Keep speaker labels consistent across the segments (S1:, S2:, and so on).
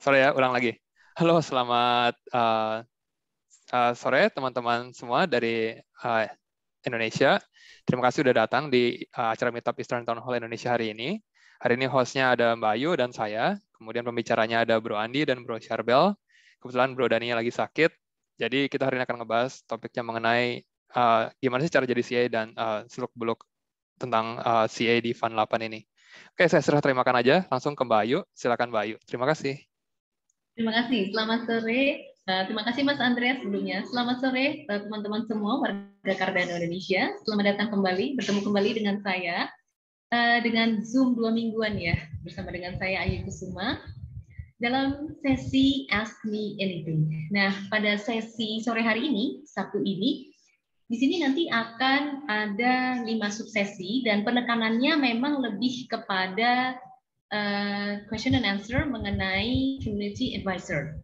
S1: Sorry ya, ulang lagi. Halo, selamat sore teman-teman semua dari Indonesia. Terima kasih sudah datang di acara Meetup Eastern Town Hall Indonesia hari ini. Hari ini host-nya ada Mbak Ayu dan saya. Kemudian pembicaranya ada Bro Andi dan Bro Syarbel. Kebetulan Bro Dani lagi sakit. Jadi kita hari ini akan ngebahas topiknya mengenai gimana sih cara jadi CA dan seluk-beluk tentang CA di Fund 8 ini. Oke, saya serah terimakan aja. Langsung ke Mbak Ayu. Silakan Mbak Ayu. Terima kasih.
S2: Terima kasih. Selamat sore. Terima kasih Mas Andreas sebelumnya. Selamat sore teman-teman semua warga Cardano Indonesia. Selamat datang kembali, bertemu kembali dengan saya dengan Zoom 2 mingguan ya, bersama dengan saya Ayu Kusuma dalam sesi Ask Me Anything. Nah, pada sesi sore hari ini, Sabtu ini, di sini nanti akan ada 5 subsesi dan penekanannya memang lebih kepada question and answer mengenai community advisor.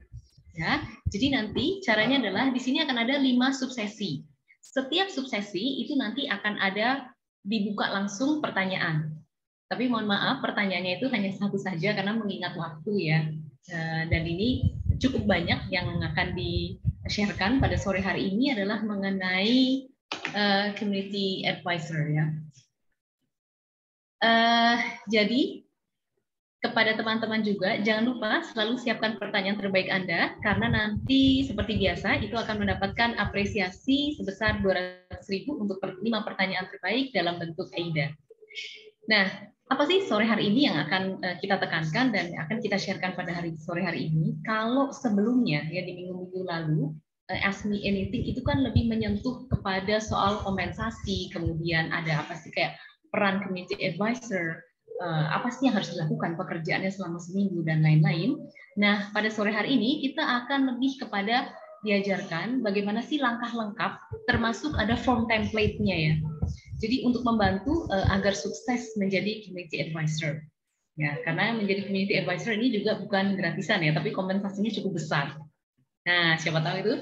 S2: Ya, jadi nanti caranya adalah di sini akan ada 5 subsesi. Setiap subsesi itu nanti akan ada dibuka langsung pertanyaan. Tapi mohon maaf, pertanyaannya itu hanya satu saja karena mengingat waktu ya. Dan ini cukup banyak yang akan di-sharekan pada sore hari ini adalah mengenai community advisor ya. Jadi kepada teman-teman juga, jangan lupa selalu siapkan pertanyaan terbaik Anda, karena nanti seperti biasa, itu akan mendapatkan apresiasi sebesar 200.000 untuk 5 pertanyaan terbaik dalam bentuk AIDA. Nah, apa sih sore hari ini yang akan kita tekankan dan akan kita sharekan pada sore hari ini? Kalau sebelumnya, ya di minggu-minggu lalu, Ask Me Anything itu kan lebih menyentuh kepada soal kompensasi, kemudian ada apa sih kayak peran community advisor, apa sih yang harus dilakukan pekerjaannya selama seminggu dan lain-lain. Nah, pada sore hari ini kita akan lebih kepada diajarkan bagaimana sih langkah lengkap, termasuk ada form template-nya ya. Jadi untuk membantu agar sukses menjadi community advisor. Ya, karena menjadi community advisor ini juga bukan gratisan ya, tapi kompensasinya cukup besar. Nah, siapa tahu itu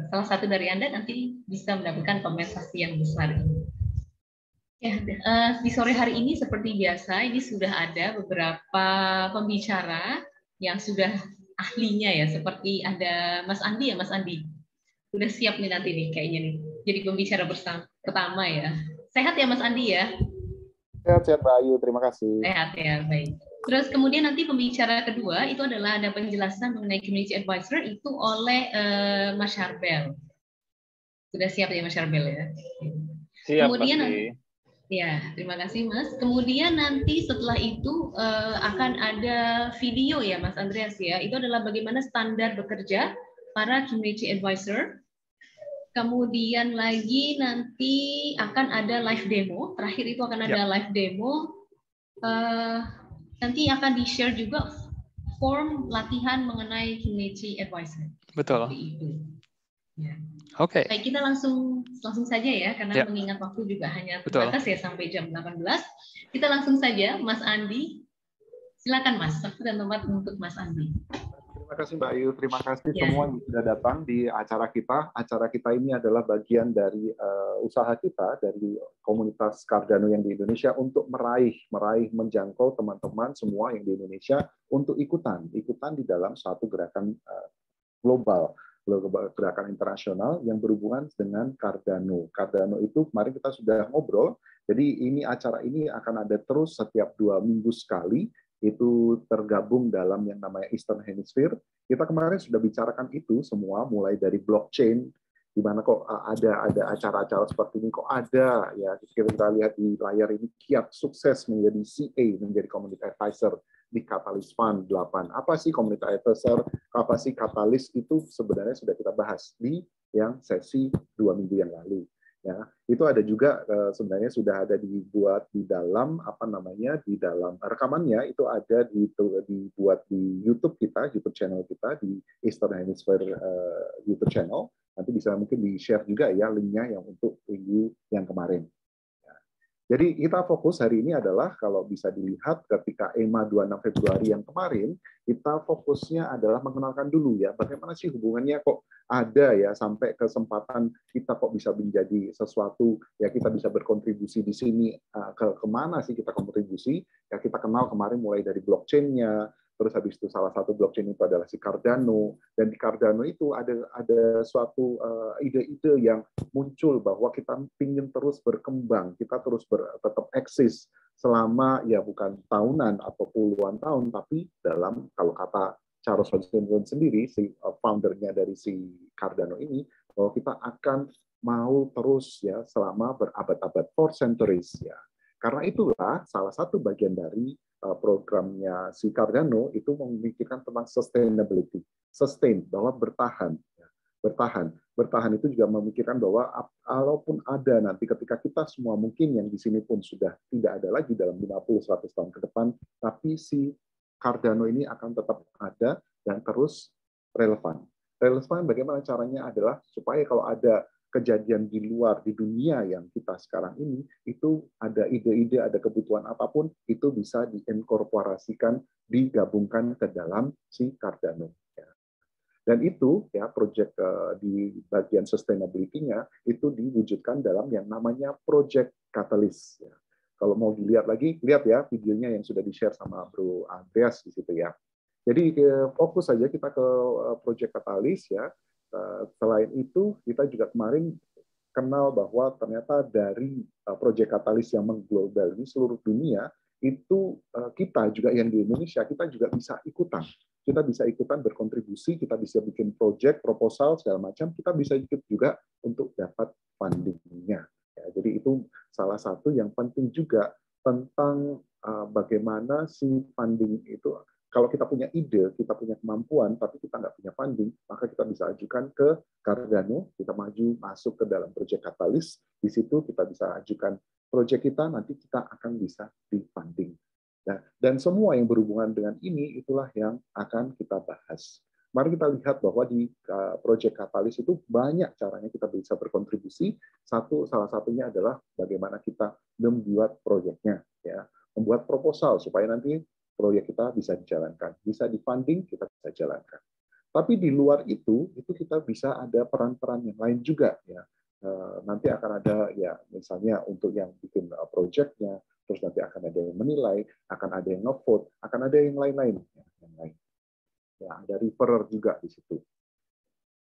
S2: salah satu dari Anda nanti bisa mendapatkan kompensasi yang besar ini. Ya, di sore hari ini seperti biasa, ini sudah ada beberapa pembicara yang sudah ahlinya ya, seperti ada Mas Andi ya, Mas Andi. Udah siap nih nanti nih kayaknya nih, jadi pembicara pertama ya. Sehat ya Mas Andi ya?
S3: Sehat-sehat Mbak Ayu, terima kasih.
S2: Sehat ya, baik. Terus kemudian nanti pembicara kedua itu adalah ada penjelasan mengenai community advisor itu oleh Mas Syarbel. Sudah siap ya Mas Syarbel ya?
S4: Siap,
S2: kemudian
S4: pasti.
S2: Ya, terima kasih Mas. Kemudian nanti setelah itu akan ada video ya Mas Andreas ya. Itu adalah bagaimana standar bekerja para community advisor. Kemudian lagi nanti akan ada live demo. Terakhir itu akan ada live demo. Nanti akan di-share juga form latihan mengenai community advisor.
S1: Betul.
S2: Ya.
S1: Oke.
S2: Baik, kita langsung saja ya, karena mengingat waktu juga hanya terbatas ya sampai jam 18. Kita langsung saja, Mas Andi. Silakan Mas, waktu dan tempat untuk Mas Andi.
S3: Terima kasih Mbak Ayu, terima kasih semua yang sudah datang di acara kita. Acara kita ini adalah bagian dari usaha kita, dari komunitas Cardano yang di Indonesia untuk meraih menjangkau teman-teman semua yang di Indonesia untuk ikutan di dalam suatu gerakan global, gerakan internasional yang berhubungan dengan Cardano. Cardano itu kemarin kita sudah ngobrol, jadi acara ini akan ada terus setiap 2 minggu sekali, itu tergabung dalam yang namanya Eastern Hemisphere. Kita kemarin sudah bicarakan itu semua, mulai dari blockchain, di mana kok ada acara-acara seperti ini, kok ada, ya kita lihat di layar ini, Kiat sukses menjadi CA, menjadi Community Advisor di Catalyst Fund 8. Apa sih Community Advisor? Apa sih Catalyst? Itu sebenarnya sudah kita bahas di yang sesi 2 minggu yang lalu. Ya, itu ada juga sebenarnya sudah ada dibuat di dalam di dalam rekamannya itu ada dibuat di YouTube kita, YouTube channel kita di Eastern Hemisphere YouTube channel. Nanti bisa mungkin di-share juga ya linknya yang untuk minggu yang kemarin. Jadi kita fokus hari ini adalah kalau bisa dilihat ketika EMA 26 Februari yang kemarin, kita fokusnya adalah mengenalkan dulu ya, bagaimana sih hubungannya kok ada ya sampai kesempatan kita kok bisa menjadi sesuatu, ya kita bisa berkontribusi di sini, kemana sih kita kontribusi, ya kita kenal kemarin mulai dari blockchain-nya, terus habis itu salah satu blockchain itu adalah si Cardano, dan di Cardano itu ada suatu ide-ide yang muncul bahwa kita ingin terus berkembang, kita terus tetap eksis selama ya bukan tahunan atau puluhan tahun, tapi dalam, kalau kata Charles Hoskinson sendiri, si foundernya dari si Cardano ini, bahwa kita akan mau terus ya selama berabad-abad, for centuries ya. Karena itulah salah satu bagian dari programnya si Cardano itu memikirkan tentang sustainability, sustain, bahwa bertahan. Bertahan itu juga memikirkan bahwa walaupun ada nanti ketika kita semua mungkin yang di sini pun sudah tidak ada lagi dalam 50-100 tahun ke depan, tapi si Cardano ini akan tetap ada dan terus relevan. Relevan bagaimana caranya adalah supaya kalau ada kejadian di luar, di dunia yang kita sekarang ini, itu ada ide-ide, ada kebutuhan apapun, itu bisa diinkorporasikan, digabungkan ke dalam si Cardano. Dan itu ya project di bagian sustainability-nya itu diwujudkan dalam yang namanya Project Catalyst. Kalau mau dilihat lagi, lihat ya videonya yang sudah di-share sama Bro Andreas di situ ya. Jadi fokus saja kita ke Project Catalyst ya. Selain itu, kita juga kemarin kenal bahwa ternyata dari Project Catalyst yang mengglobal ini seluruh dunia, itu kita juga yang di Indonesia, kita juga bisa ikutan. Kita bisa ikutan berkontribusi, kita bisa bikin project, proposal, segala macam, kita bisa ikut juga untuk dapat funding-nya. Ya, jadi itu salah satu yang penting juga tentang bagaimana si funding itu. Kalau kita punya ide, kita punya kemampuan, tapi kita nggak punya funding, maka kita bisa ajukan ke Cardano, kita maju masuk ke dalam Project Catalyst, di situ kita bisa ajukan proyek kita, nanti kita akan bisa di-funding. Nah, dan semua yang berhubungan dengan ini, itulah yang akan kita bahas. Mari kita lihat bahwa di Project Catalyst itu banyak caranya kita bisa berkontribusi. Salah satunya adalah bagaimana kita membuat proyeknya, ya, membuat proposal supaya nanti proyek kita bisa dijalankan, bisa di-funding, kita bisa jalankan. Tapi di luar itu kita bisa ada peran-peran yang lain juga. Ya. Nanti akan ada, ya misalnya untuk yang bikin proyeknya, terus nanti akan ada yang menilai, akan ada yang nge-vote, akan ada yang lain-lain. Ya, ada referrer juga di situ.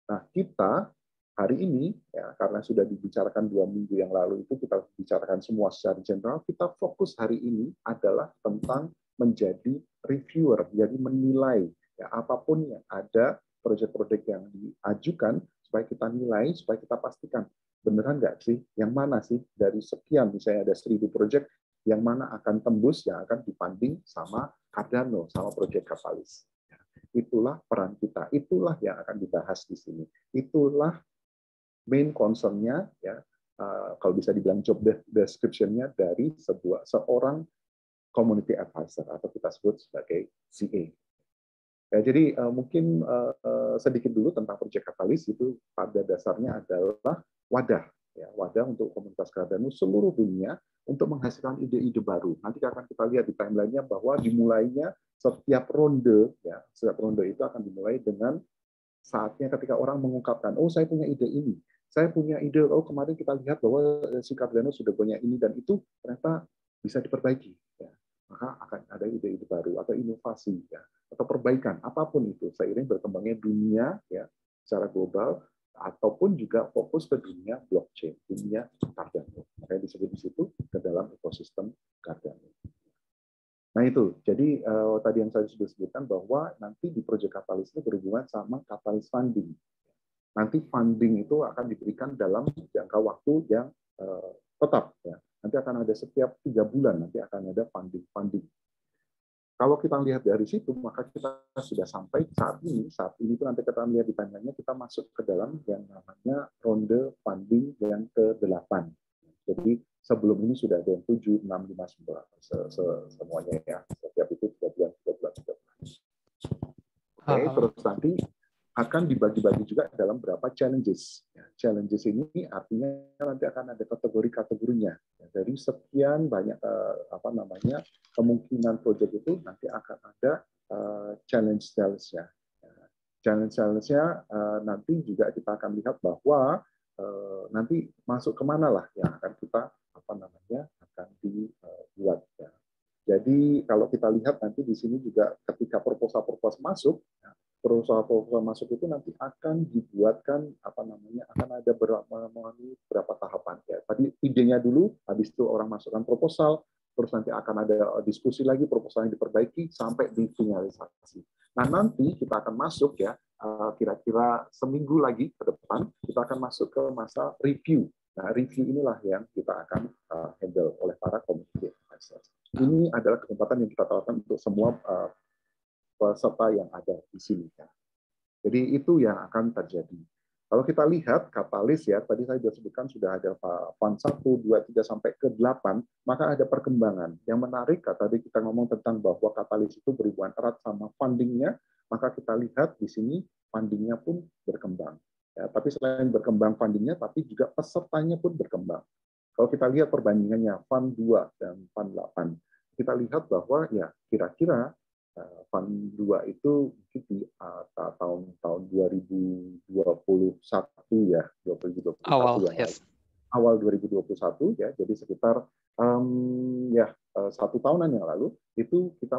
S3: Nah, kita hari ini, ya, karena sudah dibicarakan 2 minggu yang lalu itu, kita bicarakan semua secara general, kita fokus hari ini adalah tentang menjadi reviewer, jadi menilai ya, apapun yang ada, proyek-proyek yang diajukan, supaya kita nilai, supaya kita pastikan beneran nggak sih, yang mana sih dari sekian, misalnya ada 1000 proyek, yang mana akan tembus, yang akan difunding sama Cardano, sama Project Catalyst. Itulah peran kita, itulah yang akan dibahas di sini, itulah main concern-nya, ya, kalau bisa dibilang job description-nya dari seorang community advisor atau kita sebut sebagai CA. Ya, jadi mungkin sedikit dulu tentang Project Catalyst. Itu pada dasarnya adalah wadah, ya, wadah untuk komunitas Cardano seluruh dunia untuk menghasilkan ide-ide baru. Nanti akan kita lihat di timeline-nya bahwa dimulainya setiap ronde, ya, setiap ronde itu akan dimulai dengan saatnya ketika orang mengungkapkan, oh saya punya ide ini, saya punya ide, oh kemarin kita lihat bahwa si Cardano sudah punya ini dan itu ternyata bisa diperbaiki. Ya. Maka akan ada ide-ide baru atau inovasi, ya, atau perbaikan apapun itu seiring berkembangnya dunia, ya, secara global, ataupun juga fokus ke dunia blockchain, dunia Cardano. Makanya disebut di situ ke dalam ekosistem Cardano. Nah itu, jadi tadi yang saya sudah sebutkan bahwa nanti di Project Catalyst itu berhubungan sama Catalyst funding. Nanti funding itu akan diberikan dalam jangka waktu yang tetap, ya. Nanti akan ada setiap 3 bulan, nanti akan ada funding. Kalau kita lihat dari situ, maka kita sudah sampai saat ini itu nanti kita lihat di timeline-nya, kita masuk ke dalam yang namanya ronde funding yang ke-8. Jadi sebelum ini sudah ada yang 7, 6, 5, 9, semuanya ya. Setiap itu 3 bulan. Oke, terus nanti akan dibagi-bagi juga dalam berapa challenges. Challenges ini artinya nanti akan ada kategori-kategorinya. Dari sekian banyak kemungkinan proyek itu nanti akan ada challenge-nya. Challenge-nya nanti juga kita akan lihat bahwa nanti masuk kemana lah yang akan kita akan dibuat. Ya. Jadi kalau kita lihat nanti di sini juga ketika proposal-proposal masuk, proposal-proposal masuk itu nanti akan dibuatkan akan ada berapa tahapan ya. Tadi idenya dulu, habis itu orang masukkan proposal, terus nanti akan ada diskusi lagi, proposal yang diperbaiki sampai di finalisasi. Nah nanti kita akan masuk ya, kira-kira seminggu lagi ke depan kita akan masuk ke masa review. Nah review inilah yang kita akan handle oleh para community advisors. Ini adalah kesempatan yang kita tawarkan untuk semua peserta yang ada di sini. Ya. Jadi itu yang akan terjadi. Kalau kita lihat katalis ya, tadi saya sudah sebutkan sudah ada fund 1, 2, 3 sampai ke 8, maka ada perkembangan. Yang menarik, tadi kita ngomong tentang bahwa katalis itu berhubungan erat sama fundingnya, maka kita lihat di sini fundingnya pun berkembang. Ya, tapi selain berkembang fundingnya, tapi juga pesertanya pun berkembang. Kalau kita lihat perbandingannya Fund 2 dan Fund 8, kita lihat bahwa ya kira-kira Fund 2 itu di tahun 2021 ya, 2021
S1: awal,
S3: ya, awal 2021 ya, jadi sekitar 1 tahunan yang lalu itu kita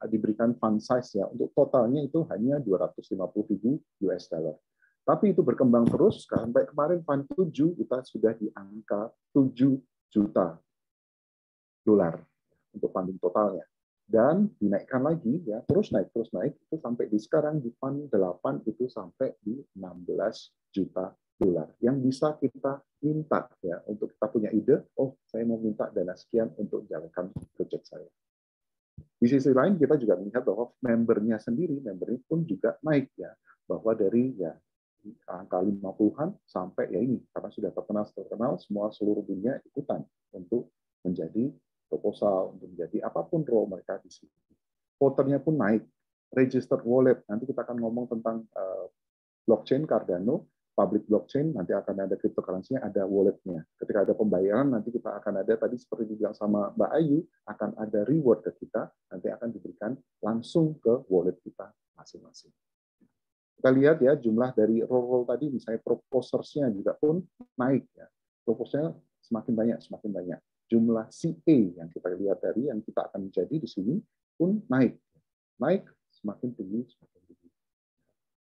S3: diberikan fund size ya, untuk totalnya itu hanya $250,000. Tapi itu berkembang terus sampai kemarin fund 7 kita sudah di angka $7 juta untuk funding totalnya. Dan dinaikkan lagi ya, terus naik itu sampai di sekarang di fund 8 itu sampai di $16 juta yang bisa kita minta ya, untuk kita punya ide, saya mau minta dana sekian untuk menjalankan proyek saya. Di sisi lain kita juga melihat bahwa membernya pun juga naik ya, bahwa dari ya angka 50-an sampai ya ini, karena sudah terkenal semua seluruh dunia ikutan untuk menjadi proposal, untuk menjadi apapun role mereka di sini. Voternya pun naik, registered wallet, nanti kita akan ngomong tentang blockchain Cardano, public blockchain, nanti akan ada cryptocurrency-nya, ada wallet-nya. Ketika ada pembayaran, nanti kita akan ada, tadi seperti dibilang sama Mbak Ayu, akan ada reward ke kita, nanti akan diberikan langsung ke wallet kita masing-masing. Kita lihat ya jumlah dari role tadi, misalnya proposersnya juga pun naik ya. Proposernya semakin banyak. Jumlah CA yang kita lihat dari yang kita akan menjadi di sini pun naik semakin tinggi.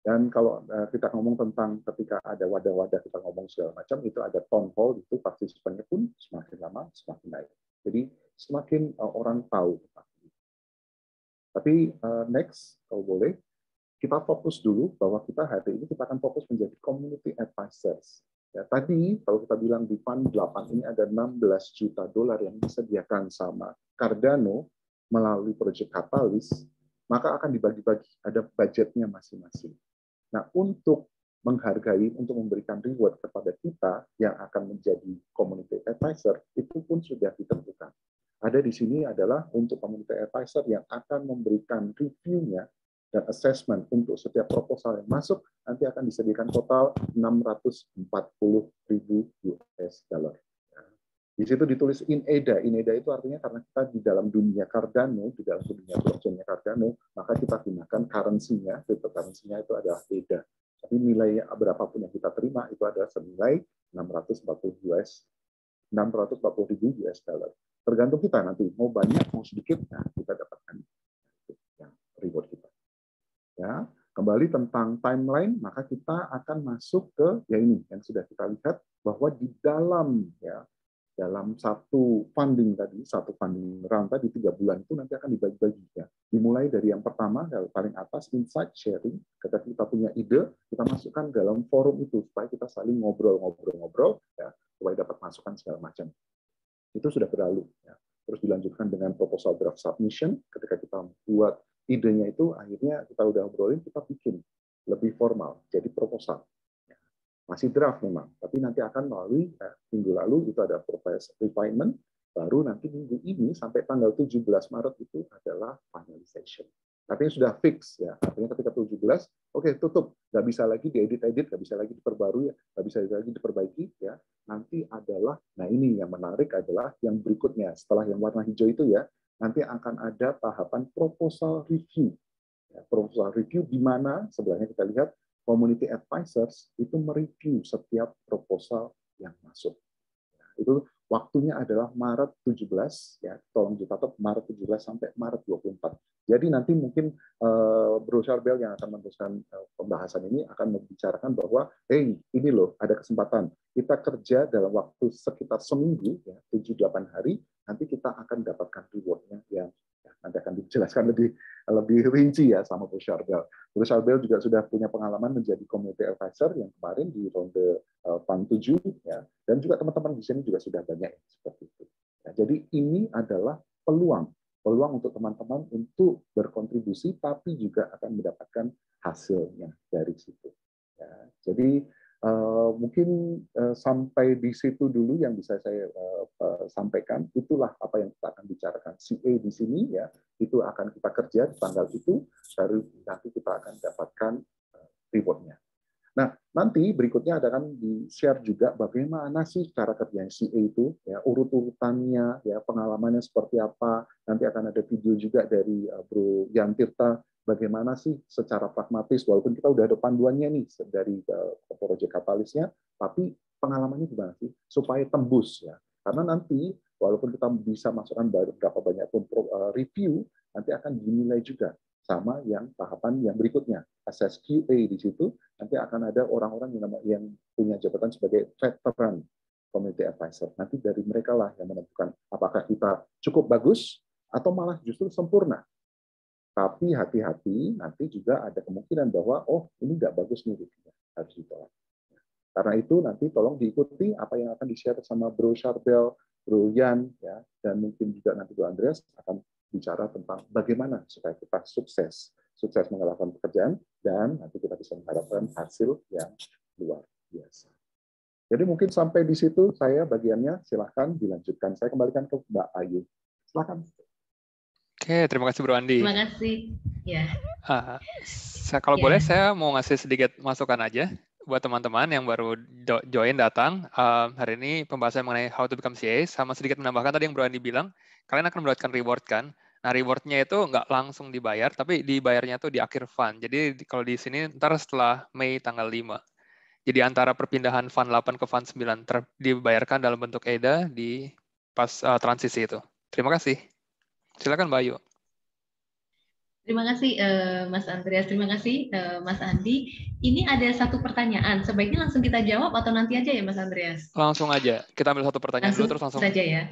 S3: Dan kalau kita ngomong tentang ketika ada wadah-wadah kita ngomong segala macam, itu ada town hall, itu partisipannya pun semakin lama semakin naik. Jadi semakin orang tahu. Tapi next kalau boleh, kita fokus dulu bahwa kita hari ini kita akan fokus menjadi community advisors. Ya, tadi kalau kita bilang di Fund 8 ini ada $16 juta yang disediakan sama Cardano melalui proyek Katalis, maka akan dibagi-bagi, ada budgetnya masing-masing. Nah, untuk menghargai, untuk memberikan reward kepada kita yang akan menjadi community advisor, itu pun sudah ditentukan. Ada di sini adalah untuk community advisor yang akan memberikan review-nya dan assessment untuk setiap proposal yang masuk, nanti akan disediakan total $640,000. Di situ ditulis INEDA. INEDA itu artinya karena kita di dalam dunia Cardano, di dalam dunia blockchain-nya Cardano, maka kita gunakan currency-nya, cryptocurrency-nya itu adalah beda. Tapi nilai berapapun yang kita terima itu adalah senilai $640,000. Tergantung kita nanti, mau banyak, mau sedikit, nah kita dapatkan yang reward kita. Ya, kembali tentang timeline, maka kita akan masuk ke ya ini yang sudah kita lihat bahwa di dalam satu funding round tadi 3 bulan itu nanti akan dibagi-bagi ya. Dimulai dari yang pertama paling atas insight sharing, ketika kita punya ide, kita masukkan dalam forum itu supaya kita saling ngobrol ya, supaya dapat masukan segala macam. Itu sudah berlalu ya. Terus dilanjutkan dengan proposal draft submission, ketika kita buat idenya itu akhirnya kita udah obrolin, kita bikin lebih formal, jadi proposal. Masih draft memang, tapi nanti akan melalui minggu lalu itu ada proses refinement, baru nanti minggu ini sampai tanggal 17 Maret itu adalah finalization. Artinya sudah fix ya, artinya ketika 17, oke, tutup, nggak bisa lagi diedit-edit, nggak bisa lagi diperbarui, nggak bisa lagi diperbaiki ya. Nanti adalah, nah ini yang menarik adalah yang berikutnya, setelah yang warna hijau itu ya, nanti akan ada tahapan proposal review. Ya, proposal review di mana sebelahnya kita lihat community advisors itu mereview setiap proposal yang masuk. Nah, itu Waktunya adalah Maret 17, ya, tolong dicatat Maret 17 sampai Maret 24. Jadi nanti mungkin Bro Charbel yang akan meneruskan pembahasan ini akan membicarakan bahwa, hey, ini loh, ada kesempatan. Kita kerja dalam waktu sekitar seminggu, ya, 7-8 hari, nanti kita akan dapatkan reward-nya yang nanti akan dijelaskan lebih rinci ya sama Bro Charbel. Bro Charbel juga sudah punya pengalaman menjadi community advisor yang kemarin di ronde Fund 7, ya, dan juga teman-teman di sini juga sudah banyak seperti itu. Ya, jadi ini adalah peluang untuk teman-teman untuk berkontribusi, tapi juga akan mendapatkan hasilnya dari situ. Ya, jadi mungkin sampai di situ dulu yang bisa saya sampaikan. Itulah apa yang kita akan bicarakan. CA di sini ya, itu akan kita kerja di tanggal itu, baru nanti kita akan dapatkan reward-nya. Nah, nanti berikutnya akan di-share juga bagaimana sih cara kerja CA itu, ya, urut-urutannya, ya, pengalamannya seperti apa. Nanti akan ada video juga dari Bro Yan Tirta, bagaimana sih secara pragmatis, walaupun kita udah ada panduannya nih dari proyek Katalisnya, tapi pengalamannya gimana sih supaya tembus ya. Karena nanti walaupun kita bisa masukkan berapa banyak pun review, nanti akan dinilai juga sama yang tahapan yang berikutnya, assess QA di situ. Nanti akan ada orang-orang yang punya jabatan sebagai veteran community advisor. Nanti dari mereka lah yang menentukan apakah kita cukup bagus atau malah justru sempurna. Tapi hati-hati, nanti juga ada kemungkinan bahwa oh ini nggak bagus nih, harus ditolak. Karena itu nanti tolong diikuti apa yang akan di-share sama Bro Charbel, Bro Yan, ya, dan mungkin juga nanti Bro Andreas akan bicara tentang bagaimana supaya kita sukses melakukan pekerjaan, dan nanti kita bisa mengharapkan hasil yang luar biasa. Jadi mungkin sampai di situ saya bagiannya, silahkan dilanjutkan. Saya kembalikan ke Mbak Ayu. Silahkan.
S1: Oke, terima kasih Bro Andi.
S2: Terima kasih. Ya.
S1: Kalau boleh saya mau ngasih sedikit masukan aja buat teman-teman yang baru join datang. Hari ini pembahasan mengenai how to become CA, sama sedikit menambahkan tadi yang Bro Andi bilang, kalian akan mendapatkan reward kan. Nah, reward-nya itu nggak langsung dibayar, tapi dibayarnya itu di akhir fund. Jadi kalau di sini ntar setelah Mei tanggal 5. Jadi antara perpindahan fund 8 ke fund 9 dibayarkan dalam bentuk EDA di pas transisi itu. Terima kasih. Silakan Mbak Ayu.
S2: Terima kasih Mas Andreas, terima kasih Mas Andi. Ini ada satu pertanyaan, sebaiknya langsung kita jawab atau nanti aja ya Mas Andreas?
S1: Langsung aja, kita ambil satu pertanyaan dulu terus langsung
S2: saja ya.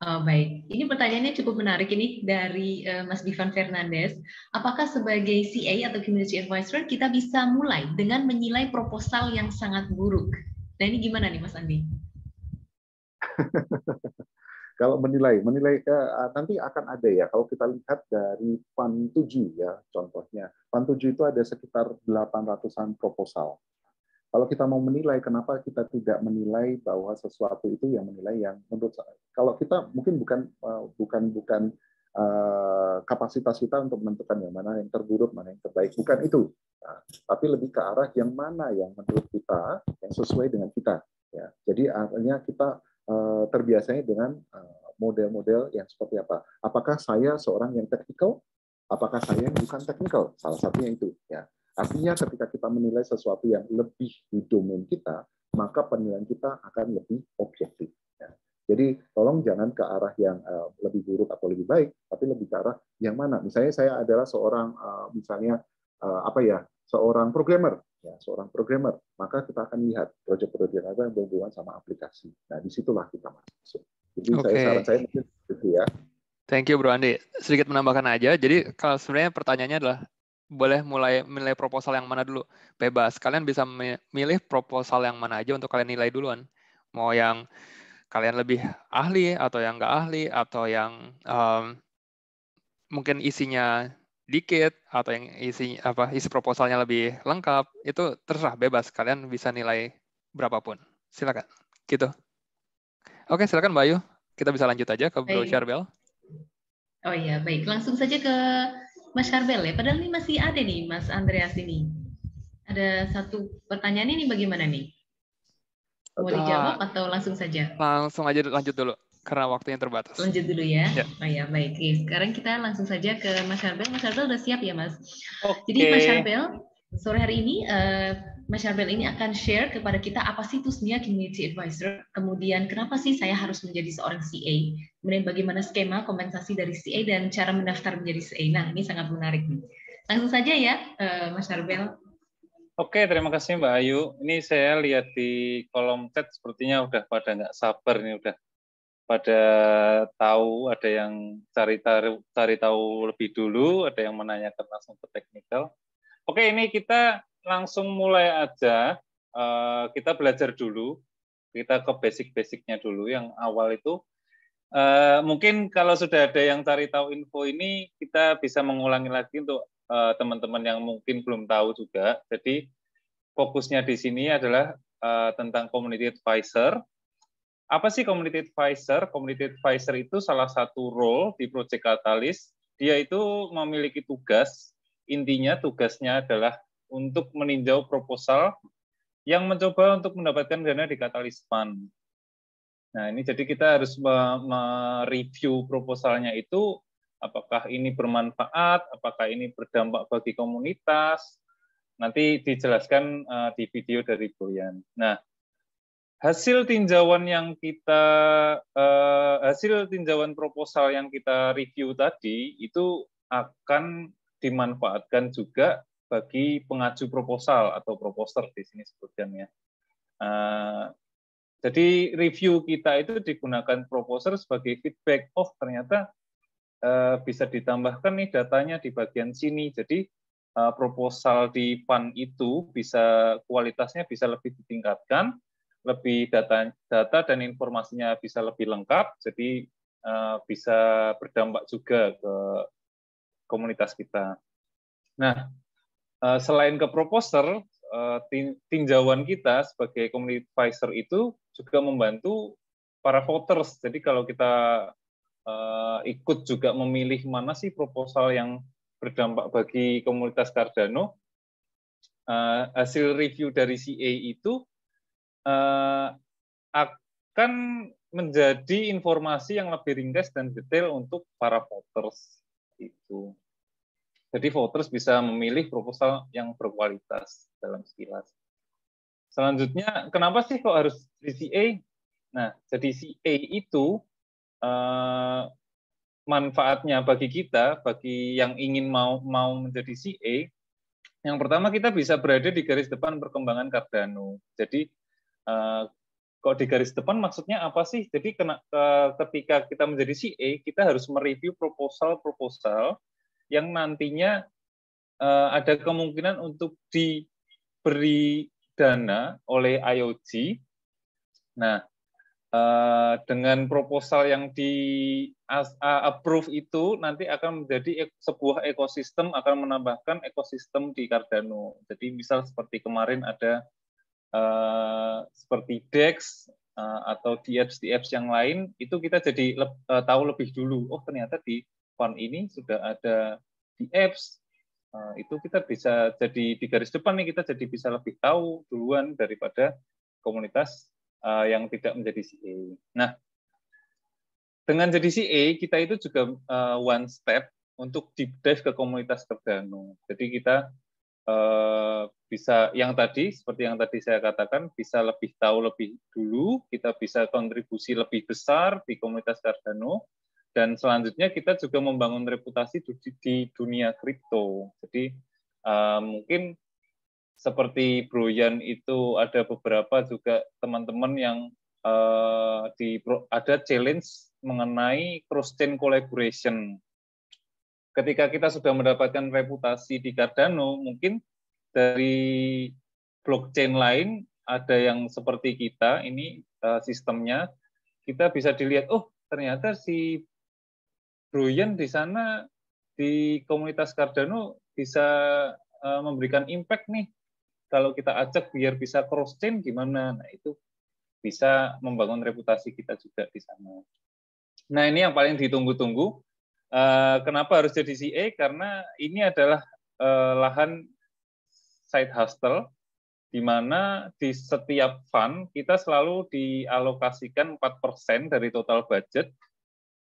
S2: Baik, ini pertanyaannya cukup menarik ini dari Mas Divan Fernandes. Apakah sebagai CA atau Community Advisor kita bisa mulai dengan menilai proposal yang sangat buruk? Nah ini gimana nih Mas Andi?
S3: Kalau menilai nanti akan ada ya, kalau kita lihat dari Fund 7 ya, contohnya. Fund 7 itu ada sekitar 800-an proposal. Kalau kita mau menilai, kenapa kita tidak menilai bahwa sesuatu itu yang menilai yang menurut saya, kalau kita mungkin bukan kapasitas kita untuk menentukan yang mana yang terburuk, mana yang terbaik, bukan itu. Nah, tapi lebih ke arah yang mana yang menurut kita yang sesuai dengan kita. Ya. Jadi artinya kita terbiasanya dengan model-model yang seperti apa. Apakah saya seorang yang teknikal? Apakah saya yang bukan teknikal? Salah satunya itu. Ya. Artinya ketika kita menilai sesuatu yang lebih di domain kita, maka penilaian kita akan lebih objektif. Ya. Jadi tolong jangan ke arah yang lebih buruk atau lebih baik, tapi lebih ke arah yang mana. Misalnya saya adalah seorang seorang programmer, ya, programmer, maka kita akan lihat proyek-proyek apa yang berhubungan sama aplikasi. Nah, disitulah kita masuk. Jadi saran saya mungkin itu ya.
S1: Thank you Bro Andi. Sedikit menambahkan aja. Jadi kalau sebenarnya pertanyaannya adalah boleh mulai menilai proposal yang mana dulu? Bebas. Kalian bisa memilih proposal yang mana aja untuk kalian nilai duluan. Mau yang kalian lebih ahli atau yang nggak ahli atau yang mungkin isinya dikit atau yang isi proposalnya lebih lengkap, itu terserah, bebas. Kalian bisa nilai berapapun. Silakan. Gitu. Oke, silakan Mbak Ayu. Kita bisa lanjut aja ke Bro Charbel.
S2: Oh iya, baik. Langsung saja ke Mas Charbel ya. Padahal ini masih ada nih Mas Andreas ini. Ada satu pertanyaan ini bagaimana nih? Mau dijawab atau langsung saja?
S1: Langsung aja lanjut dulu. Karena waktunya terbatas.
S2: Lanjut dulu ya. Oh ya, baik. Sekarang kita langsung saja ke Mas Charbel. Mas Charbel udah siap ya, Mas?
S1: Oke.
S2: Jadi Mas Charbel, sore hari ini Mas Syarbel ini akan share kepada kita apa sih itu sebenarnya community advisor, kemudian kenapa sih saya harus menjadi seorang CA, kemudian bagaimana skema kompensasi dari CA dan cara mendaftar menjadi CA. Nah, ini sangat menarik nih. Langsung saja ya, Mas Syarbel.
S4: Oke, terima kasih Mbak Ayu. Ini saya lihat di kolom chat sepertinya udah pada nggak sabar nih, udah pada tahu, ada yang cari tahu lebih dulu, ada yang menanyakan langsung ke teknikal. Oke, ini kita langsung mulai aja. Kita belajar dulu, kita ke basic-basicnya dulu. Yang awal itu, mungkin kalau sudah ada yang cari tahu info ini, kita bisa mengulangi lagi untuk teman-teman yang mungkin belum tahu juga. Jadi fokusnya di sini adalah tentang community advisor. Apa sih community advisor? Community advisor itu salah satu role di Project Catalyst. Dia itu memiliki tugas. Intinya tugasnya adalah untuk meninjau proposal yang mencoba untuk mendapatkan dana di Catalyst Fund. Nah, ini jadi kita harus mereview proposalnya itu, apakah ini bermanfaat, apakah ini berdampak bagi komunitas. Nanti dijelaskan di video dari Boyan. Nah, hasil tinjauan proposal yang kita review tadi itu akan dimanfaatkan juga bagi pengaju proposal atau proposer di sini sebutkannya. Jadi review kita itu digunakan proposer sebagai feedback. Oh, ternyata bisa ditambahkan nih datanya di bagian sini. Jadi proposal di fund itu bisa kualitasnya bisa lebih ditingkatkan, lebih data dan informasinya bisa lebih lengkap. Jadi bisa berdampak juga ke komunitas kita. Nah, selain ke proposer, tinjauan kita sebagai community advisor itu juga membantu para voters. Jadi kalau kita ikut juga memilih mana sih proposal yang berdampak bagi komunitas Cardano, hasil review dari CA itu akan menjadi informasi yang lebih ringkas dan detail untuk para voters. Itu. Jadi voters bisa memilih proposal yang berkualitas dalam sekilas. Selanjutnya, kenapa sih kok harus di CA? Nah, jadi CA itu manfaatnya bagi kita, bagi yang ingin mau menjadi CA, yang pertama kita bisa berada di garis depan perkembangan Cardano. Jadi kok di garis depan maksudnya apa sih? Jadi ketika kita menjadi CA, kita harus mereview proposal-proposal yang nantinya ada kemungkinan untuk diberi dana oleh IOG. Nah, dengan proposal yang di-approve itu nanti akan menjadi sebuah ekosistem, akan menambahkan ekosistem di Cardano. Jadi misal seperti kemarin ada seperti DEX atau di apps yang lain, itu kita jadi tahu lebih dulu. Oh, ternyata di fund ini sudah ada di apps, itu kita bisa jadi di garis depan nih, kita jadi bisa lebih tahu duluan daripada komunitas yang tidak menjadi CA. Nah, dengan jadi CA kita itu juga one step untuk deep dive ke komunitas Cardano. Jadi kita bisa seperti yang tadi saya katakan, bisa lebih tahu lebih dulu, kita bisa kontribusi lebih besar di komunitas Cardano. Dan selanjutnya kita juga membangun reputasi di dunia kripto. Jadi mungkin seperti Boyan itu ada beberapa juga teman-teman yang ada challenge mengenai cross-chain collaboration. Ketika kita sudah mendapatkan reputasi di Cardano, mungkin dari blockchain lain ada yang seperti kita, ini sistemnya, kita bisa dilihat, oh ternyata si Boyan di sana di komunitas Cardano bisa memberikan impact nih. Kalau kita ajak biar bisa cross chain gimana? Nah, itu bisa membangun reputasi kita juga di sana. Nah, ini yang paling ditunggu-tunggu. Kenapa harus jadi CA? Karena ini adalah lahan side hustle di mana di setiap fund kita selalu dialokasikan 4% dari total budget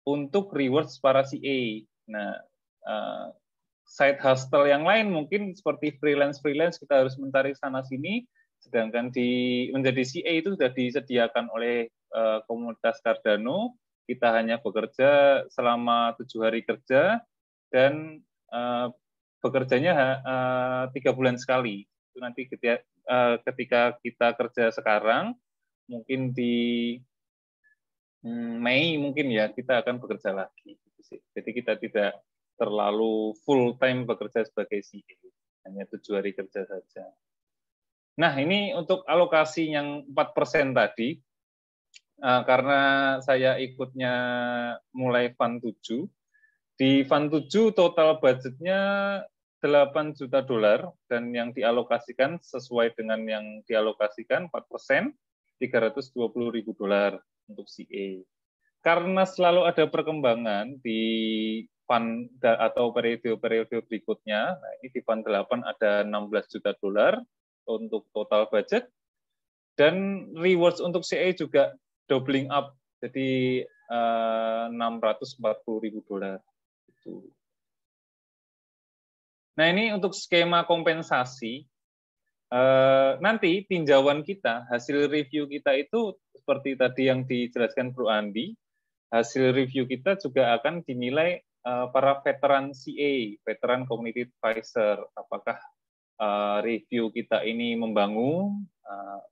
S4: untuk rewards para CA. Nah, side hustle yang lain mungkin seperti freelance kita harus mencari sana sini, sedangkan menjadi CA itu sudah disediakan oleh komunitas Cardano. Kita hanya bekerja selama 7 hari kerja dan bekerjanya 3 bulan sekali. Itu nanti ketika kita kerja sekarang, mungkin di Mei mungkin ya kita akan bekerja lagi. Jadi kita tidak terlalu full time bekerja sebagai CA, hanya 7 hari kerja saja. Nah, ini untuk alokasi yang 4% tadi, karena saya ikutnya mulai Fund 7, di Fund 7 total budgetnya $8 juta, dan yang dialokasikan sesuai dengan yang dialokasikan 4%, $320.000 untuk CA. Karena selalu ada perkembangan di fund atau periode-periode berikutnya, nah ini di Fund 8 ada $16 juta untuk total budget, dan rewards untuk CA juga doubling up, jadi $640.000. Nah ini untuk skema kompensasi, nanti tinjauan kita, hasil review kita itu seperti tadi yang dijelaskan Bro Andi, hasil review kita juga akan dinilai para veteran CA, veteran community advisor, apakah review kita ini membangun,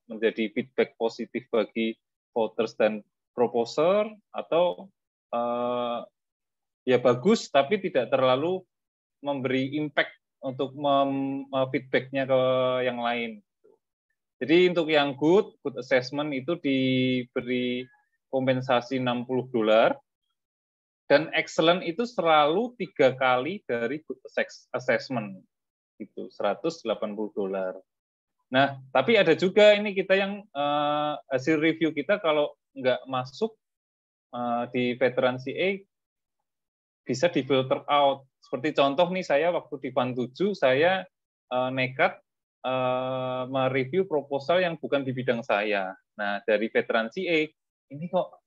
S4: menjadi feedback positif bagi voters dan proposer, atau ya bagus tapi tidak terlalu memberi impact untuk feedbacknya ke yang lain. Jadi untuk yang good assessment itu diberi kompensasi $60, dan excellent itu selalu 3 kali dari good assessment, itu $180. Nah, tapi ada juga ini kita yang hasil review kita kalau nggak masuk di veteran CA bisa di filter out. Seperti contoh nih, saya waktu di Fund 7 saya nekat mereview proposal yang bukan di bidang saya. Nah, dari veteran CA, ini kok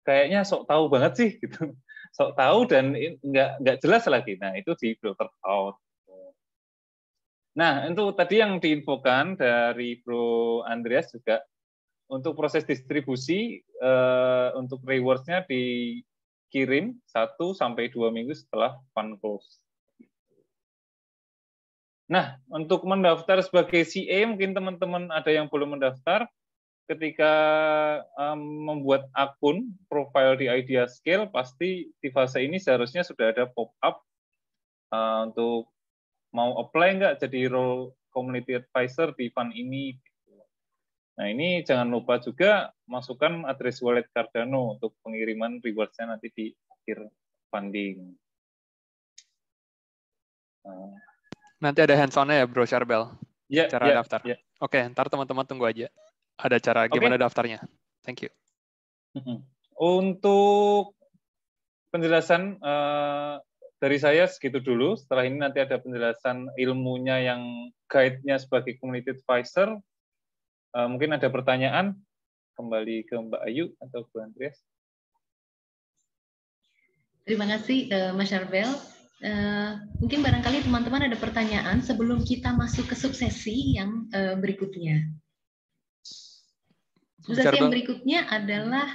S4: kayaknya sok tahu banget sih, gitu. Sok tahu dan nggak jelas lagi. Nah, itu di filter out. Nah, itu tadi yang diinfokan dari Bro Andreas juga untuk proses distribusi, untuk rewards-nya dikirim 1-2 minggu setelah fund close. Nah, untuk mendaftar sebagai CA, mungkin teman-teman ada yang belum mendaftar, ketika membuat akun profile di IdeaScale, pasti di fase ini seharusnya sudah ada pop-up untuk mau apply nggak jadi role community advisor di fund ini. Nah, ini jangan lupa juga masukkan address wallet Cardano untuk pengiriman rewards-nya nanti di akhir funding.
S1: Nanti ada hands-on-nya ya, Bro Charbel?
S4: Ya,
S1: cara daftar. Ya. Oke, ntar teman-teman tunggu aja. Ada cara gimana daftarnya. Thank you.
S4: Untuk penjelasan dari saya segitu dulu. Setelah ini nanti ada penjelasan ilmunya yang guide-nya sebagai community advisor. Mungkin ada pertanyaan, kembali ke Mbak Ayu atau Bu Andreas.
S2: Terima kasih Mas Charbel. Mungkin barangkali teman-teman ada pertanyaan sebelum kita masuk ke suksesi yang berikutnya. Suksesi yang berikutnya adalah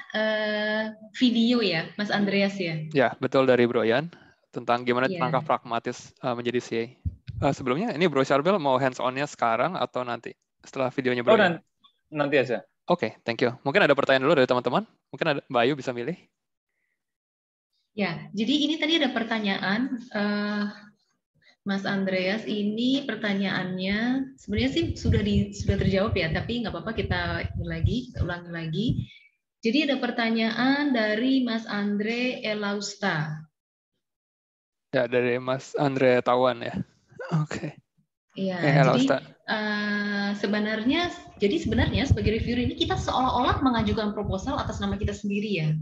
S2: video ya, Mas Andreas ya?
S1: Ya, betul, dari Bro Yan, tentang gimana langkah pragmatis menjadi CA. Sebelumnya, ini Bro Charbel mau hands-on-nya sekarang atau nanti? Setelah videonya Bro Yan?
S4: Nanti aja.
S1: Oke, thank you. Mungkin ada pertanyaan dulu dari teman-teman? Mungkin ada Mbak Ayu bisa milih?
S2: Ya, jadi ini tadi ada pertanyaan, Mas Andreas, ini pertanyaannya sebenarnya sih sudah terjawab ya, tapi nggak apa-apa kita ulangi lagi. Jadi ada pertanyaan dari Mas Andre Elausta.
S1: Ya, dari Mas Andre Tawan ya. Oke.
S2: Iya, jadi sebenarnya sebagai reviewer ini kita seolah-olah mengajukan proposal atas nama kita sendiri ya.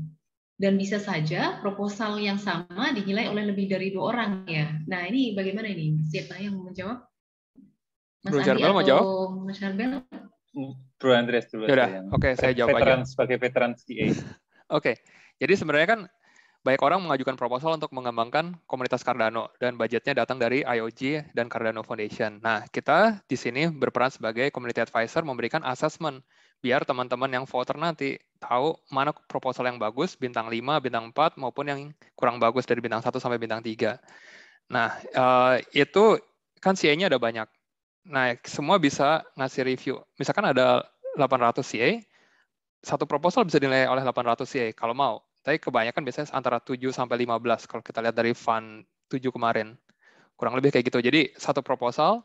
S2: Dan bisa saja proposal yang sama dinilai oleh lebih dari 2 orang ya. Nah, ini bagaimana ini? Siapa yang menjawab? Mas Andi atau Mas Charbel?
S4: Bro Andreas dulu.
S1: Oke, saya jawab aja.
S4: Sebagai veteran CA.
S1: Oke, jadi sebenarnya kan banyak orang mengajukan proposal untuk mengembangkan komunitas Cardano dan budgetnya datang dari IOG dan Cardano Foundation. Nah, kita di sini berperan sebagai community advisor memberikan assessment biar teman-teman yang voter nanti tahu mana proposal yang bagus, bintang 5, bintang 4, maupun yang kurang bagus dari bintang 1 sampai bintang 3. Nah, itu kan CA-nya ada banyak. Nah, semua bisa ngasih review. Misalkan ada 800 CA, satu proposal bisa dinilai oleh 800 CA kalau mau. Tapi kebanyakan biasanya antara 7 sampai 15 kalau kita lihat dari fund 7 kemarin. Kurang lebih kayak gitu. Jadi satu proposal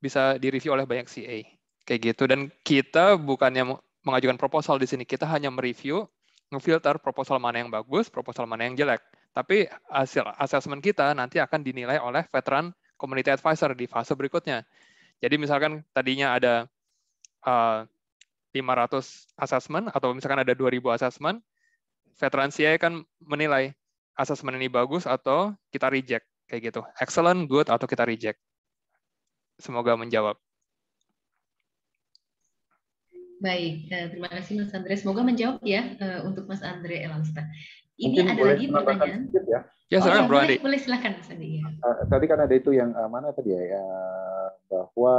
S1: bisa direview oleh banyak CA. Kayak gitu. Dan kita bukannya mengajukan proposal di sini, kita hanya mereview, ngefilter proposal mana yang bagus, proposal mana yang jelek. Tapi hasil assessment kita nanti akan dinilai oleh veteran community advisor di fase berikutnya. Jadi misalkan tadinya ada 500 assessment atau misalkan ada 2000 assessment, veteran CA kan menilai assessment ini bagus atau kita reject kayak gitu. Excellent, good atau kita reject. Semoga menjawab.
S2: Baik, terima kasih Mas Andre. Semoga menjawab ya untuk Mas Andre Elamsta. Ini
S3: Mungkin
S2: ada lagi pertanyaan.
S3: Ya,
S1: ya silakan, Bro Andi.
S2: Boleh silakan Mas Andi. Ya.
S3: Tadi kan ada itu yang mana tadi ya, bahwa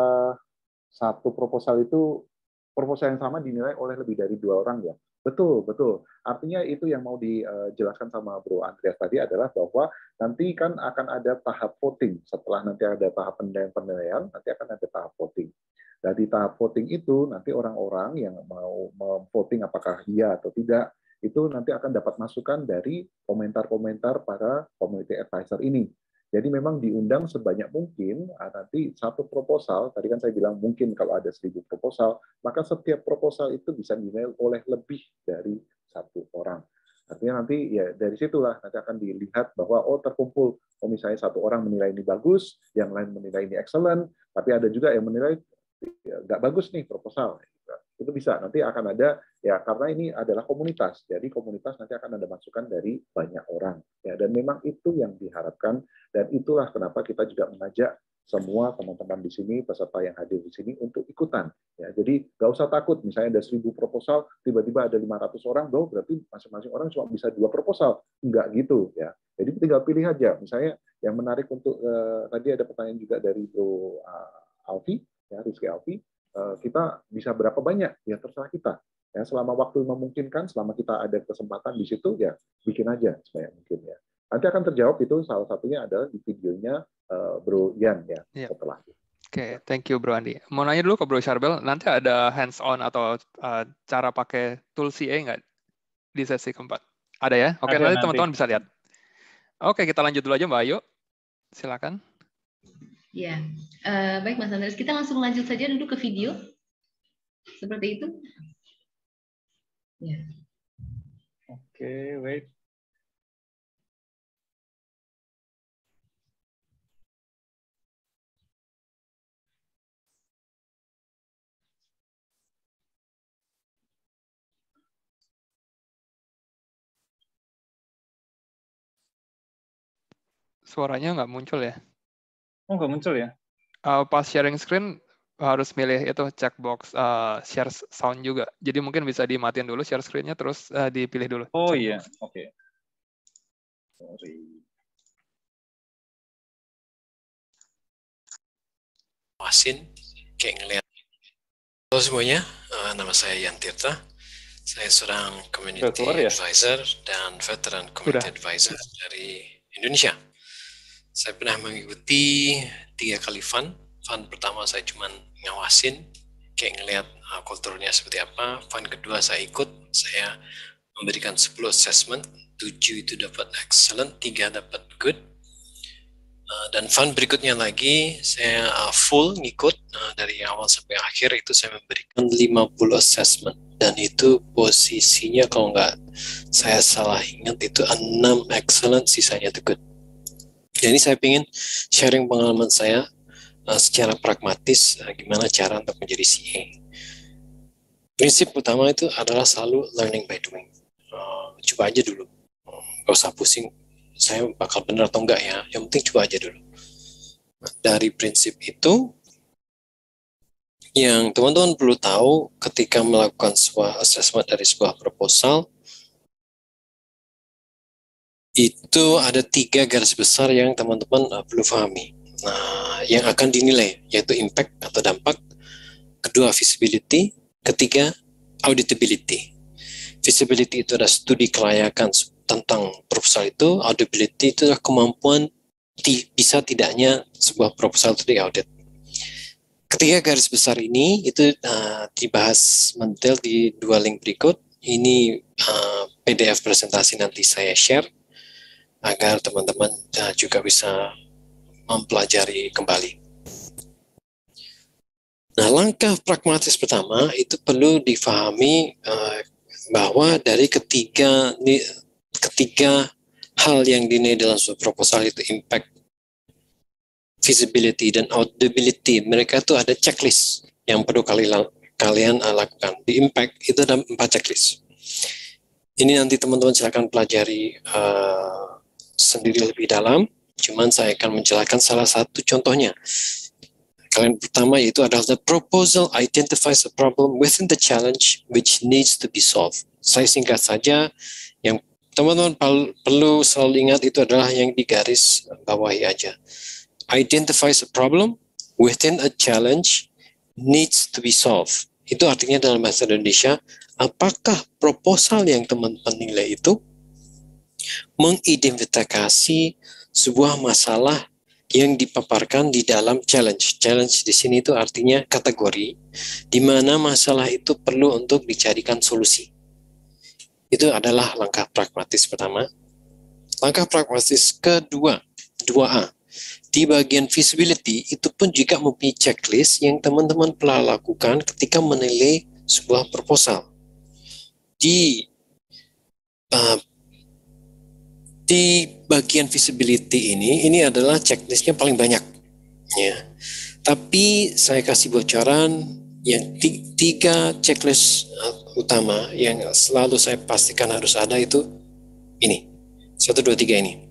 S3: satu proposal yang sama dinilai oleh lebih dari 2 orang ya. Betul, betul. Artinya itu yang mau dijelaskan sama Bro Andreas tadi adalah bahwa nanti kan akan ada tahap voting. Setelah nanti ada tahap penilaian, nanti akan ada tahap voting. Dan di tahap voting itu nanti orang-orang yang mau voting apakah iya atau tidak, itu nanti akan dapat masukan dari komentar-komentar para community advisor ini. Jadi memang diundang sebanyak mungkin, nanti satu proposal, tadi kan saya bilang mungkin kalau ada 1000 proposal, maka setiap proposal itu bisa dinilai oleh lebih dari 1 orang. Artinya nanti ya dari situlah nanti akan dilihat bahwa terkumpul, misalnya 1 orang menilai ini bagus, yang lain menilai ini excellent, tapi ada juga yang menilai nggak bagus nih proposal. Itu bisa, nanti akan ada, ya karena ini adalah komunitas, jadi komunitas nanti akan ada masukan dari banyak orang. Ya, dan memang itu yang diharapkan, dan itulah kenapa kita juga mengajak semua teman-teman di sini, peserta yang hadir di sini untuk ikutan. Ya, jadi nggak usah takut, misalnya ada 1000 proposal, tiba-tiba ada 500 orang, berarti masing-masing orang cuma bisa 2 proposal. Enggak gitu. Ya. Jadi tinggal pilih aja. Misalnya yang menarik untuk, tadi ada pertanyaan juga dari Bro Alfi, ya, Rizky Alfi, kita bisa berapa banyak, ya terserah kita. Ya, selama waktu memungkinkan, selama kita ada kesempatan di situ, ya bikin aja sebanyak mungkin ya. Nanti akan terjawab itu salah satunya adalah di videonya Bro Yan ya setelah.
S1: Oke, thank you Bro Andi. Mau nanya dulu ke Bro Charbel, nanti ada hands-on atau cara pakai tool CA nggak di sesi keempat? Ada ya? Oke, nanti teman-teman bisa lihat. Oke, kita lanjut dulu aja Mbak Ayu. Silakan.
S2: Ya, baik Mas Andreas, kita langsung lanjut saja dulu ke video. Seperti itu. Ya.
S4: Oke, wait.
S1: Suaranya nggak muncul ya?
S4: Oh, nggak muncul ya?
S1: Pas sharing screen harus milih itu checkbox share sound juga. Jadi mungkin bisa dimatiin dulu share screen-nya terus dipilih dulu.
S4: Oh iya, oke. Sorry.
S5: Wasin, kayak ngeliat. Halo semuanya, nama saya Yan Tirta. Saya seorang community advisor dan veteran community advisor dari Indonesia. Saya pernah mengikuti 3 kali fund. Fund pertama saya cuma ngawasin, kayak ngelihat kulturnya seperti apa. Fund kedua saya ikut, saya memberikan 10 assessment, 7 itu dapat excellent, 3 dapat good. Dan fund berikutnya lagi, saya full ngikut dari awal sampai akhir, itu saya memberikan 50 assessment. Dan itu posisinya kalau nggak saya salah ingat itu 6 excellent, sisanya itu good. Jadi saya ingin sharing pengalaman saya secara pragmatis gimana cara untuk menjadi CA. Prinsip utama itu adalah selalu learning by doing. Coba aja dulu, nggak usah pusing saya bakal benar atau enggak ya, yang penting coba aja dulu. Dari prinsip itu, yang teman-teman perlu tahu ketika melakukan sebuah assessment dari sebuah proposal, itu ada 3 garis besar yang teman-teman perlu pahami. Nah, yang akan dinilai yaitu impact atau dampak, kedua visibility, ketiga auditability. Visibility itu adalah studi kelayakan tentang proposal itu, auditability itu adalah kemampuan bisa tidaknya sebuah proposal itu diaudit. Ketiga garis besar ini itu dibahas mendetail di 2 link berikut. Ini PDF presentasi nanti saya share agar teman-teman juga bisa mempelajari kembali. Nah, langkah pragmatis pertama itu perlu difahami bahwa dari ketiga hal yang dinilai dalam sebuah proposal itu impact, visibility, dan auditability. Mereka itu ada checklist yang perlu kalian lakukan. Di impact itu ada 4 checklist. Ini nanti teman-teman silakan pelajari sendiri lebih dalam, cuman saya akan menjelaskan salah satu contohnya. Kalian pertama yaitu adalah the proposal identifies a problem within the challenge which needs to be solved. Saya singkat saja, yang teman-teman perlu selalu ingat itu adalah yang di garis bawahi aja. Identifies a problem within a challenge needs to be solved. Itu artinya dalam bahasa Indonesia, apakah proposal yang teman-teman nilai itu mengidentifikasi sebuah masalah yang dipaparkan di dalam challenge. Challenge di sini itu artinya kategori, di mana masalah itu perlu untuk dicarikan solusi. Itu adalah langkah pragmatis pertama. Langkah pragmatis kedua, 2A. Di bagian visibility, itu pun juga mempunyai checklist yang teman-teman perlu lakukan ketika menilai sebuah proposal. Di bagian visibility ini adalah checklistnya paling banyak, ya. Tapi saya kasih bocoran yang 3 checklist utama yang selalu saya pastikan harus ada itu ini, 1, 2, 3 ini.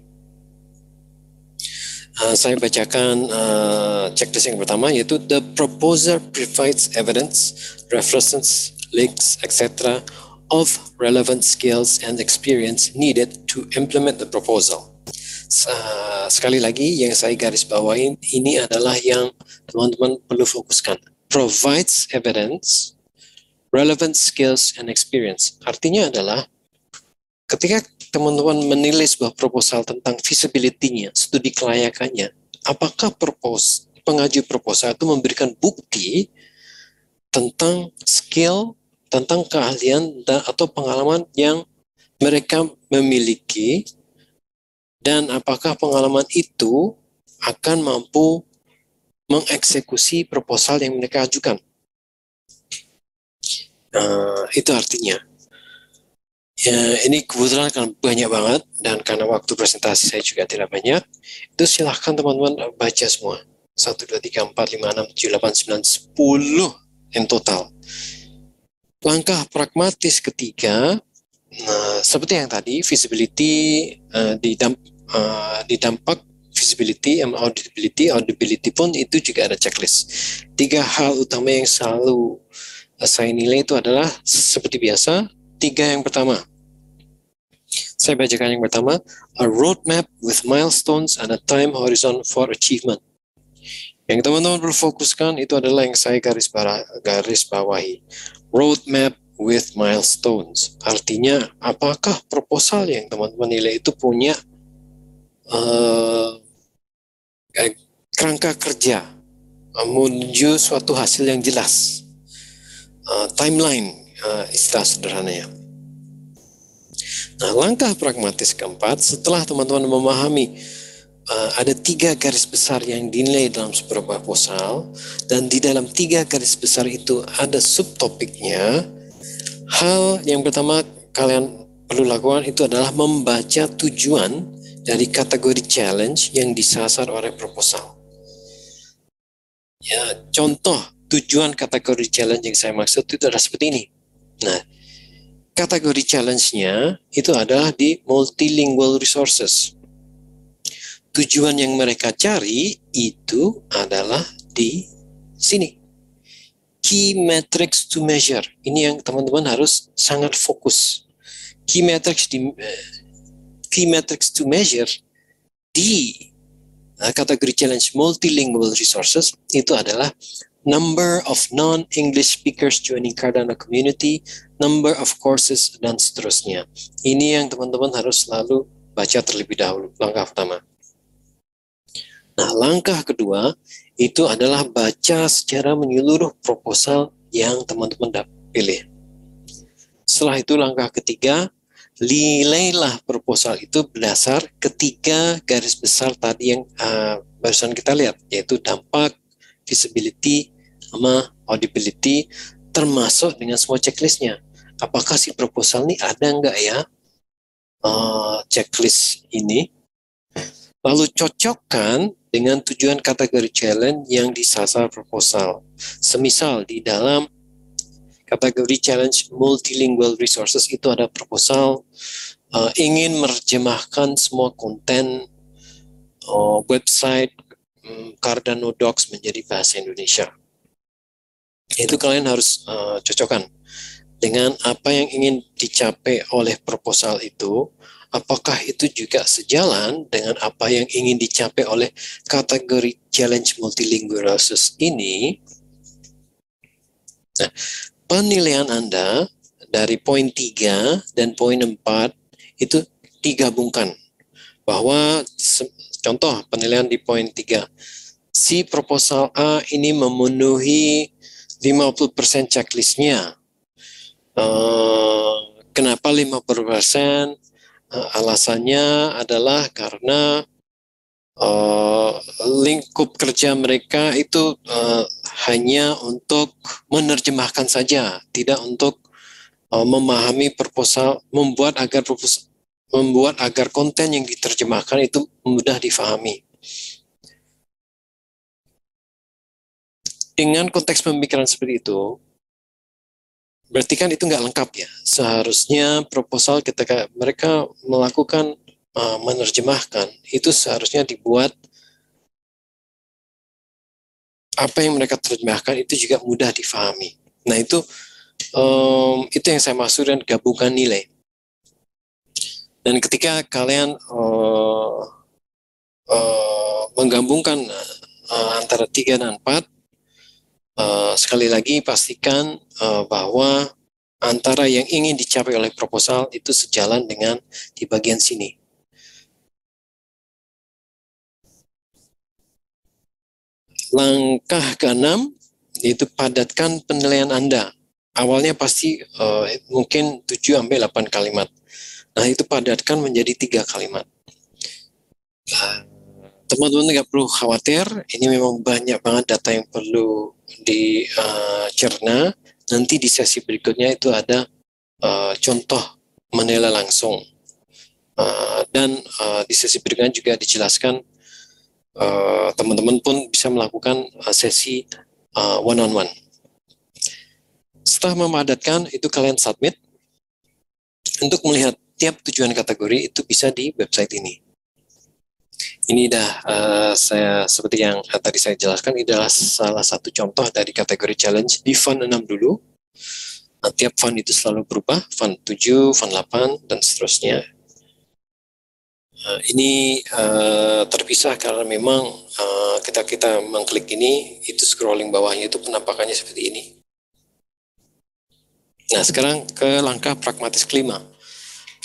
S5: Saya bacakan checklist yang pertama yaitu the proposer provides evidence, references, links, etc. of relevant skills and experience needed to implement the proposal. Sekali lagi yang saya garis bawahi ini adalah yang teman-teman perlu fokuskan. Provides evidence, relevant skills and experience. Artinya adalah ketika teman-teman menilai sebuah proposal tentang feasibility-nya, studi kelayakannya, apakah pengaju proposal itu memberikan bukti tentang skill, tentang keahlian atau pengalaman yang mereka memiliki, dan apakah pengalaman itu akan mampu mengeksekusi proposal yang mereka ajukan. Itu artinya. Ya, ini kebetulan kan banyak banget, dan karena waktu presentasi saya juga tidak banyak, itu silahkan teman-teman baca semua. 1, 2, 3, 4, 5, 6, 7, 8, 9, 10 in total. Langkah pragmatis ketiga, seperti yang tadi, visibility, di dampak visibility, auditability pun itu juga ada checklist. 3 hal utama yang selalu saya nilai itu adalah seperti biasa, 3 yang pertama. Saya bacakan yang pertama, a roadmap with milestones and a time horizon for achievement. Yang teman-teman perlu fokuskan itu adalah yang saya garis bawahi. Roadmap with milestones. Artinya, apakah proposal yang teman-teman nilai itu punya kerangka kerja menuju suatu hasil yang jelas. Timeline, istilah sederhananya. Nah, langkah pragmatis keempat, setelah teman-teman memahami ada 3 garis besar yang dinilai dalam sebuah proposal, dan di dalam 3 garis besar itu ada subtopiknya, hal yang pertama kalian perlu lakukan itu adalah membaca tujuan dari kategori challenge yang disasar oleh proposal. Ya, contoh tujuan kategori challenge yang saya maksud itu adalah seperti ini. Nah, kategori challenge-nya itu adalah di multilingual resources. Tujuan yang mereka cari itu adalah di sini. Key metrics to measure. Ini yang teman-teman harus sangat fokus. Key metrics key metrics to measure di kategori challenge multilingual resources itu adalah number of non-English speakers joining Cardano community, number of courses, dan seterusnya. Ini yang teman-teman harus selalu baca terlebih dahulu, langkah pertama. Nah, langkah kedua itu adalah baca secara menyeluruh proposal yang teman-teman pilih. Setelah itu langkah ketiga, nilailah proposal itu berdasar ketiga garis besar tadi yang barusan kita lihat, yaitu dampak, visibility, sama audibility, termasuk dengan semua checklistnya. Apakah si proposal ini ada nggak ya checklist ini? Lalu cocokkan dengan tujuan kategori challenge yang disasar proposal. Semisal di dalam kategori challenge multilingual resources itu ada proposal ingin menerjemahkan semua konten website Cardano Docs menjadi bahasa Indonesia. Itu kalian harus cocokkan dengan apa yang ingin dicapai oleh proposal itu. Apakah itu juga sejalan dengan apa yang ingin dicapai oleh kategori challenge multilingual resources ini? Nah, penilaian Anda dari poin 3 dan poin 4 itu digabungkan. Bahwa contoh penilaian di poin 3, si proposal A ini memenuhi 50% checklistnya. Kenapa 50%? Alasannya adalah karena lingkup kerja mereka itu hanya untuk menerjemahkan saja, tidak untuk memahami proposal, membuat agar konten yang diterjemahkan itu mudah difahami. Dengan konteks pemikiran seperti itu, berarti kan itu nggak lengkap ya. Seharusnya proposal ketika mereka melakukan menerjemahkan, itu seharusnya dibuat apa yang mereka terjemahkan itu juga mudah difahami. Nah itu yang saya maksud dengan gabungan nilai. Dan ketika kalian menggabungkan antara 3 dan 4, sekali lagi pastikan bahwa antara yang ingin dicapai oleh proposal itu sejalan dengan di bagian sini. Langkah ke-6 yaitu padatkan penilaian Anda. Awalnya pasti mungkin 7-8 kalimat. Nah itu padatkan menjadi 3 kalimat. Teman-teman nggak perlu khawatir, ini memang banyak banget data yang perlu dicerna. Nanti di sesi berikutnya itu ada contoh menilai langsung. Dan di sesi berikutnya juga dijelaskan teman-teman pun bisa melakukan sesi one-on-one. Setelah memadatkan, itu kalian submit. Untuk melihat tiap tujuan kategori itu bisa di website ini. Ini saya seperti yang tadi saya jelaskan, ini adalah salah satu contoh dari kategori challenge di fund 6 dulu. Nah, tiap fund itu selalu berubah, fund 7, fund 8, dan seterusnya. Ini terpisah karena memang kita mengklik ini, itu scrolling bawahnya itu penampakannya seperti ini. Nah, sekarang ke langkah pragmatis kelima.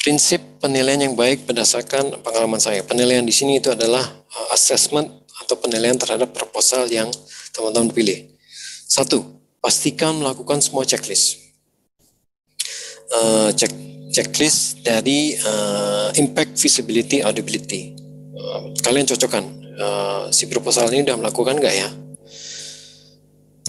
S5: Prinsip penilaian yang baik berdasarkan pengalaman saya. Penilaian di sini itu adalah assessment atau penilaian terhadap proposal yang teman-teman pilih. 1. Pastikan melakukan semua checklist. Checklist dari impact, visibility, audibility. Kalian cocokkan. Si proposal ini sudah melakukan nggak ya?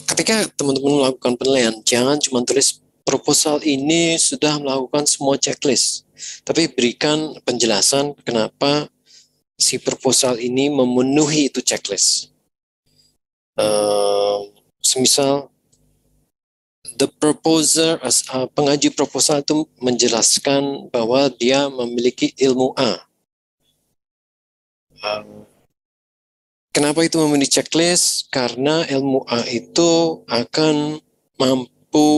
S5: Ketika teman-teman melakukan penilaian, jangan cuma tulis proposal ini sudah melakukan semua checklist. Tapi berikan penjelasan kenapa si proposal ini memenuhi itu checklist. Semisal, the proposer, pengajuh proposal itu menjelaskan bahwa dia memiliki ilmu A. Kenapa itu memenuhi checklist? Karena ilmu A itu akan mampu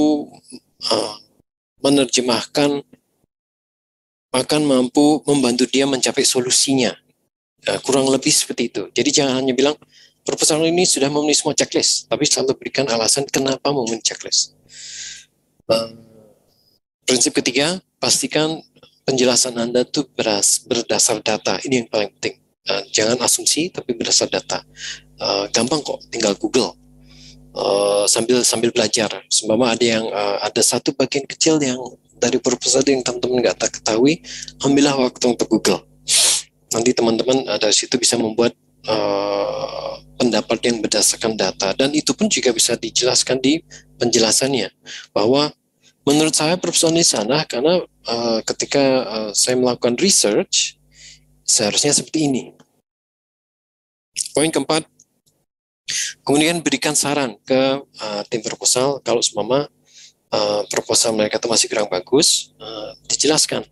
S5: menerjemahkan akan mampu membantu dia mencapai solusinya. Kurang lebih seperti itu. Jadi jangan hanya bilang proposal ini sudah memenuhi semua checklist, tapi selalu berikan alasan kenapa memenuhi checklist. Prinsip ketiga, pastikan penjelasan Anda itu berdasar data. Ini yang paling penting. Jangan asumsi, tapi berdasar data. Gampang kok, tinggal Google. Sambil belajar. Seumpama ada satu bagian kecil yang dari proposal yang teman-teman nggak ketahui, ambillah waktu untuk Google. Nanti teman-teman dari situ bisa membuat pendapat yang berdasarkan data, dan itu pun juga bisa dijelaskan di penjelasannya bahwa menurut saya proposal ini salah karena ketika saya melakukan research seharusnya seperti ini. Poin keempat, kemudian berikan saran ke tim proposal kalau seumpama proposal mereka itu masih kurang bagus, dijelaskan.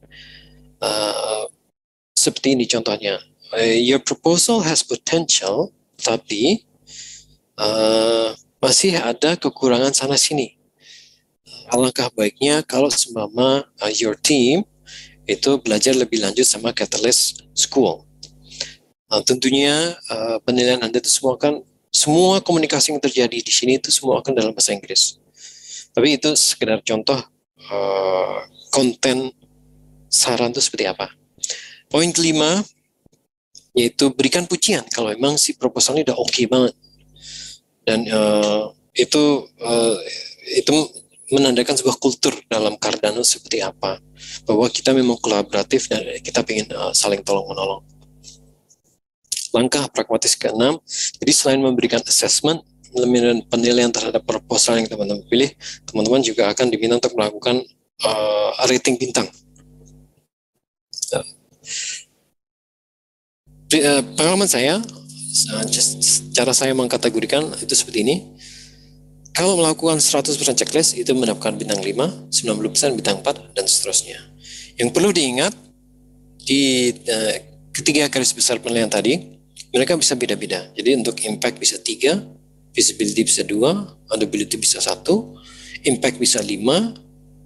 S5: Seperti ini contohnya, your proposal has potential, tapi masih ada kekurangan sana sini. Alangkah baiknya kalau seumpama your team itu belajar lebih lanjut sama Catalyst School. Tentunya penilaian Anda itu semua komunikasi yang terjadi di sini itu semua akan dalam bahasa Inggris. Tapi itu sekedar contoh konten saran itu seperti apa. Poin kelima, yaitu berikan pujian kalau memang si proposalnya udah oke banget. Dan itu menandakan sebuah kultur dalam Cardano seperti apa. Bahwa kita memang kolaboratif dan kita ingin saling tolong-menolong. Langkah pragmatis ke-6, jadi selain memberikan assessment, penilaian terhadap proposal yang teman-teman pilih, teman-teman juga akan diminta untuk melakukan rating bintang. Pengalaman saya, cara saya mengkategorikan itu seperti ini. Kalau melakukan 100% checklist, itu mendapatkan bintang 5, 90% bintang 4, dan seterusnya. Yang perlu diingat, di ketiga garis besar penilaian tadi, mereka bisa beda-beda. Jadi untuk impact bisa 3, visibility bisa 2, audibility bisa 1, impact bisa 5,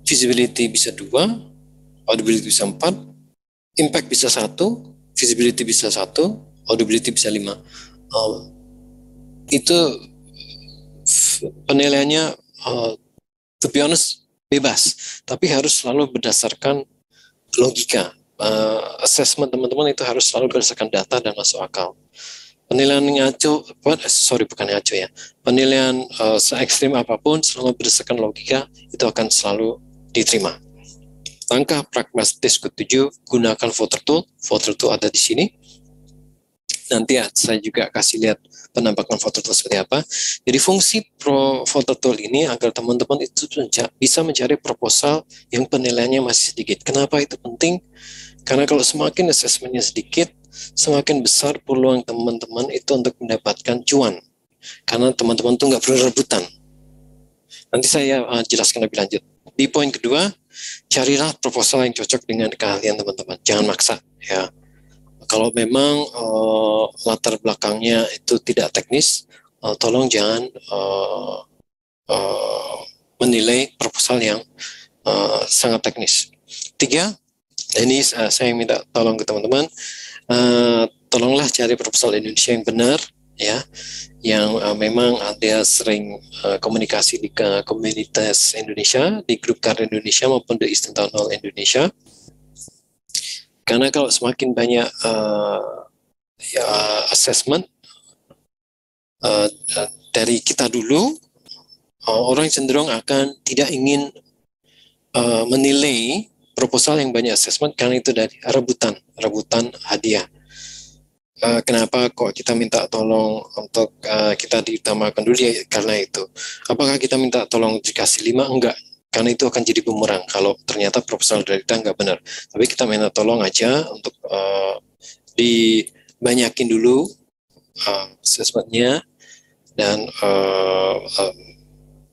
S5: visibility bisa 2, audibility bisa 4, impact bisa 1, visibility bisa 1, audibility bisa 5. Itu penilaiannya to be honest bebas, tapi harus selalu berdasarkan logika. Assessment teman-teman itu harus selalu berdasarkan data dan masuk akal. Penilaian ngaco, bukan ngaco ya. Penilaian se-ekstrim apapun selama berdasarkan logika itu akan selalu diterima. Langkah pragmatis ke-7, gunakan voter tool. Voter tool ada di sini. Nanti saya juga kasih lihat penampakan voter tool seperti apa. Jadi fungsi voter tool ini agar teman-teman itu bisa mencari proposal yang penilaiannya masih sedikit. Kenapa itu penting? Karena kalau semakin assessment-nya sedikit, semakin besar peluang teman-teman itu untuk mendapatkan cuan. Karena teman-teman itu nggak perlu rebutan. Nanti saya jelaskan lebih lanjut. Di poin kedua, carilah proposal yang cocok dengan keahlian teman-teman. Jangan maksa, ya. Kalau memang latar belakangnya itu tidak teknis, tolong jangan menilai proposal yang sangat teknis. 3, ini saya minta tolong ke teman-teman, tolonglah cari proposal Indonesia yang benar, ya, yang memang ada sering komunikasi di komunitas Indonesia, di grup Cardano Indonesia maupun di Eastern Town Hall Indonesia. Karena kalau semakin banyak assessment dari kita dulu, orang cenderung akan tidak ingin menilai proposal yang banyak assessment karena itu dari rebutan hadiah. Kenapa kok kita minta tolong untuk kita ditambahkan dulu ya, karena itu. Apakah kita minta tolong dikasih 5? Enggak, karena itu akan jadi bumerang kalau ternyata proposal dari kita enggak benar. Tapi kita minta tolong aja untuk dibanyakin dulu assessmentnya, dan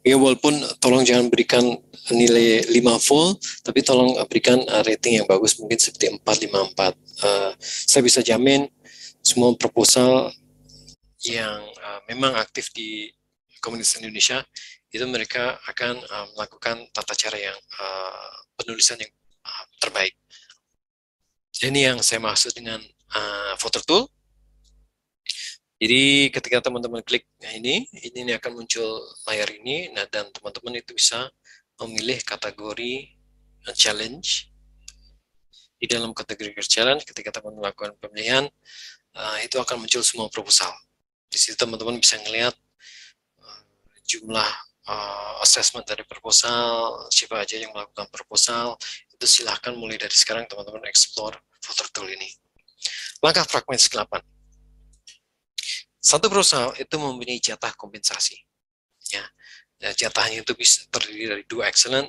S5: ya walaupun tolong jangan berikan nilai 5 full, tapi tolong berikan rating yang bagus, mungkin seperti 4, 5, 4. Saya bisa jamin semua proposal yang memang aktif di komunitas Indonesia itu mereka akan melakukan tata cara yang penulisan yang terbaik. Ini yang saya maksud dengan voter tool. Jadi ketika teman-teman klik ini akan muncul layar ini, nah, dan teman-teman itu bisa memilih kategori challenge. Di dalam kategori challenge, ketika teman melakukan pemilihan, itu akan muncul semua proposal. Di situ teman-teman bisa melihat jumlah assessment dari proposal, siapa aja yang melakukan proposal. Itu silahkan mulai dari sekarang teman-teman explore voter tool ini. Langkah pragmatis ke-8. Satu proposal itu mempunyai jatah kompensasi. Ya, jatahnya itu bisa terdiri dari 2 excellent,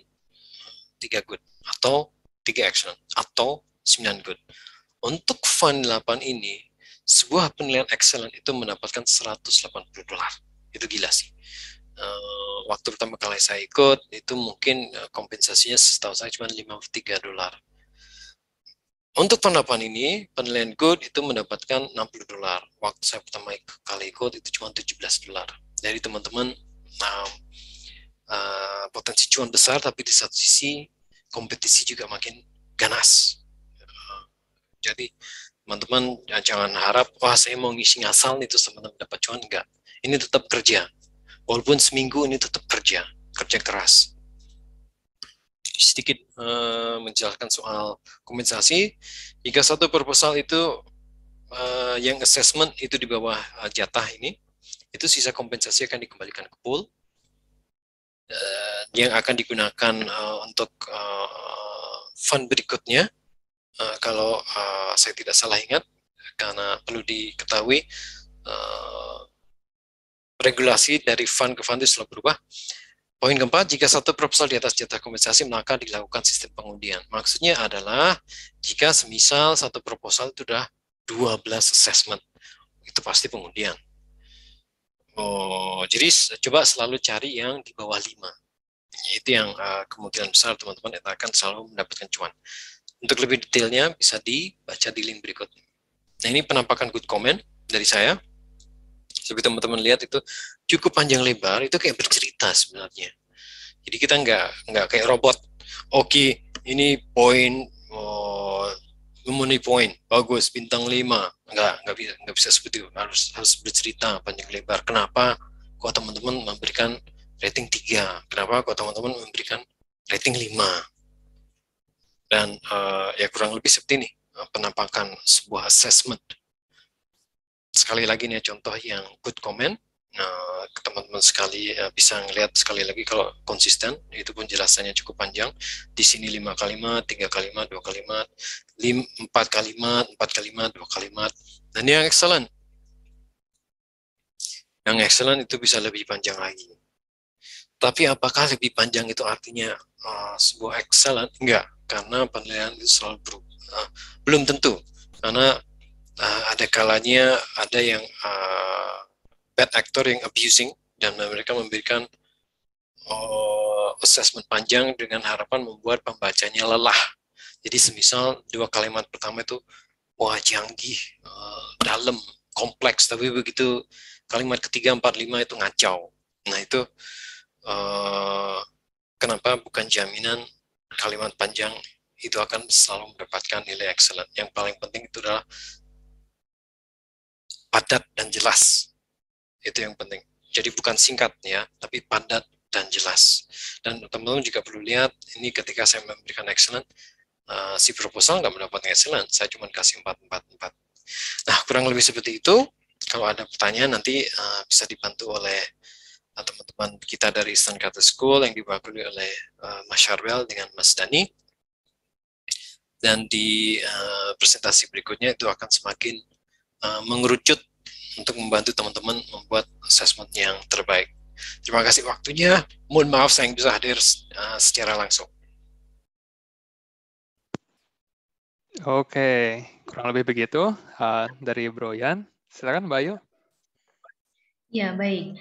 S5: 3 good, atau 3 excellent, atau 9 good. Untuk fund 8 ini, sebuah penilaian excellent itu mendapatkan $180. Itu gila sih. Waktu pertama kali saya ikut, itu mungkin kompensasinya setahu saya cuma $53. Untuk pendapat ini, penilaian good itu mendapatkan $60. Waktu saya pertama kali ikut itu cuma $17. Jadi teman-teman potensi cuan besar, tapi di satu sisi kompetisi juga makin ganas. Jadi teman-teman jangan harap, wah saya mau ngisi ngasal itu teman-teman dapat cuan, enggak. Ini tetap kerja. Walaupun seminggu ini tetap kerja keras. Sedikit menjelaskan soal kompensasi. Jika satu proposal itu yang assessment itu di bawah jatah ini, itu sisa kompensasi akan dikembalikan ke pool yang akan digunakan untuk fund berikutnya. Kalau saya tidak salah ingat, karena perlu diketahui regulasi dari fund ke fund itu selalu berubah. Poin keempat, jika satu proposal di atas jatah kompensasi, maka dilakukan sistem pengundian. Maksudnya adalah, jika semisal satu proposal itu sudah 12 assessment, itu pasti pengundian. Jadi coba selalu cari yang di bawah 5. Itu yang kemungkinan besar teman-teman akan selalu mendapatkan cuan. Untuk lebih detailnya, bisa dibaca di link berikut. Nah, ini penampakan good comment dari saya. Seperti teman-teman lihat itu cukup panjang lebar, itu kayak bercerita sebenarnya. Jadi kita nggak kayak robot. Oke, ini poin memenuhi poin, bagus, bintang 5. Nggak bisa seperti itu. Harus bercerita panjang lebar. Kenapa kok teman-teman memberikan rating 3? Kenapa kok teman-teman memberikan rating 5? Dan ya kurang lebih seperti ini penampakan sebuah assessment. Sekali lagi nih contoh yang good comment. Nah, teman-teman sekali bisa ngelihat sekali lagi kalau konsisten, itu pun jelasannya cukup panjang. Di sini 5 kalimat, 3 kalimat, 2 kalimat, 4 kalimat, 4 kalimat, 2 kalimat. Dan yang excellent. Yang excellent itu bisa lebih panjang lagi. Tapi apakah lebih panjang itu artinya sebuah excellent? Enggak, karena penilaian itu selalu belum tentu. Karena ada kalanya ada yang bad actor yang abusing, dan mereka memberikan assessment panjang dengan harapan membuat pembacanya lelah. Jadi semisal 2 kalimat pertama itu wah canggih, dalam, kompleks, tapi begitu kalimat ketiga, 4, 5 itu ngacau. Nah itu kenapa bukan jaminan kalimat panjang itu akan selalu mendapatkan nilai excellent. Yang paling penting itu adalah padat dan jelas. Itu yang penting. Jadi bukan singkat ya, tapi padat dan jelas. Dan teman-teman juga perlu lihat, ini ketika saya memberikan excellent, si proposal nggak mendapatkan excellent, saya cuma kasih 4. Nah, kurang lebih seperti itu. Kalau ada pertanyaan nanti bisa dibantu oleh teman-teman kita dari Eastern Carter School yang diwakili oleh Mas Syarwel dengan Mas Dani. Dan di presentasi berikutnya itu akan semakin mengerucut untuk membantu teman-teman membuat assessment yang terbaik. Terima kasih waktunya. Mohon maaf saya bisa hadir secara langsung.
S1: Oke, kurang lebih begitu dari Bro Yan. Silakan Mbak Ayu.
S2: Ya, baik.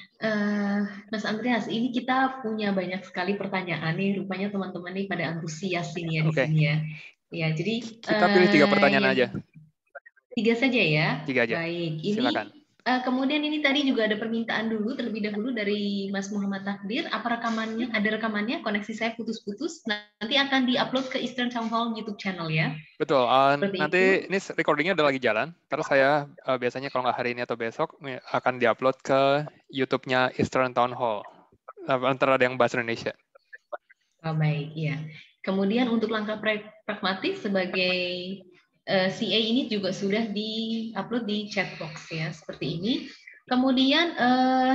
S2: Mas Andreas, ini kita punya banyak sekali pertanyaan nih. Rupanya teman-teman ini pada antusias ini ya di sini ya. Ya, jadi
S1: kita pilih 3 pertanyaan aja.
S2: 3 saja ya.
S1: 3 aja.
S2: Baik. Ini
S1: silakan.
S2: Kemudian ini tadi juga ada permintaan dulu terlebih dahulu dari Mas Muhammad Takdir. Apa rekamannya? Ada rekamannya? Koneksi saya putus-putus. Nanti akan diupload ke Eastern Town Hall YouTube channel ya.
S1: Betul. Nanti
S2: itu.
S1: ini recordingnya udah lagi jalan. Terus saya biasanya kalau nggak hari ini atau besok akan diupload ke YouTube-nya Eastern Town Hall. Antara ada yang bahasa Indonesia.
S2: Oh, baik, ya. Kemudian untuk langkah pragmatis sebagai CA ini juga sudah di-upload di chat box ya, seperti ini. Kemudian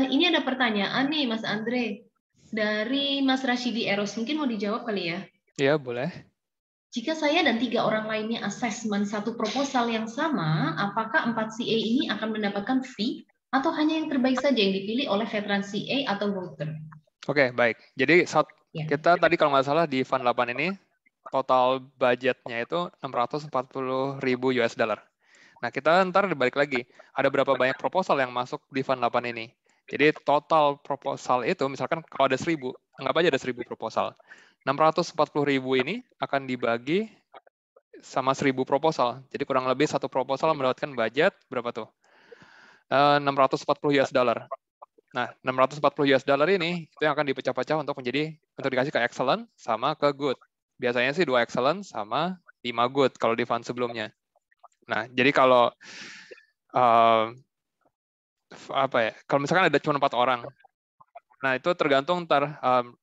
S2: ini ada pertanyaan nih Mas Andre dari Mas Rashidi Eros, mungkin mau dijawab kali ya?
S1: Iya, boleh.
S2: Jika saya dan 3 orang lainnya asesmen satu proposal yang sama, apakah 4 CA ini akan mendapatkan fee atau hanya yang terbaik saja yang dipilih oleh veteran CA atau voter?
S1: Oke, baik. Jadi kita tadi kalau nggak salah di Fund 8 ini total budgetnya itu 640.000 US dollar. Nah, kita ntar balik lagi. Ada berapa banyak proposal yang masuk di Fund 8 ini. Jadi total proposal itu, misalkan kalau ada 1.000, anggap aja ada 1.000 proposal. 640.000 ini akan dibagi sama 1.000 proposal. Jadi kurang lebih satu proposal mendapatkan budget, berapa tuh? 640 US dollar. Nah, 640 US dollar ini itu yang akan dipecah-pecah untuk dikasih ke excellent sama ke good. Biasanya sih 2 excellent sama 5 good kalau di fund sebelumnya. Nah, jadi kalau kalau misalkan ada cuma 4 orang, nah itu tergantung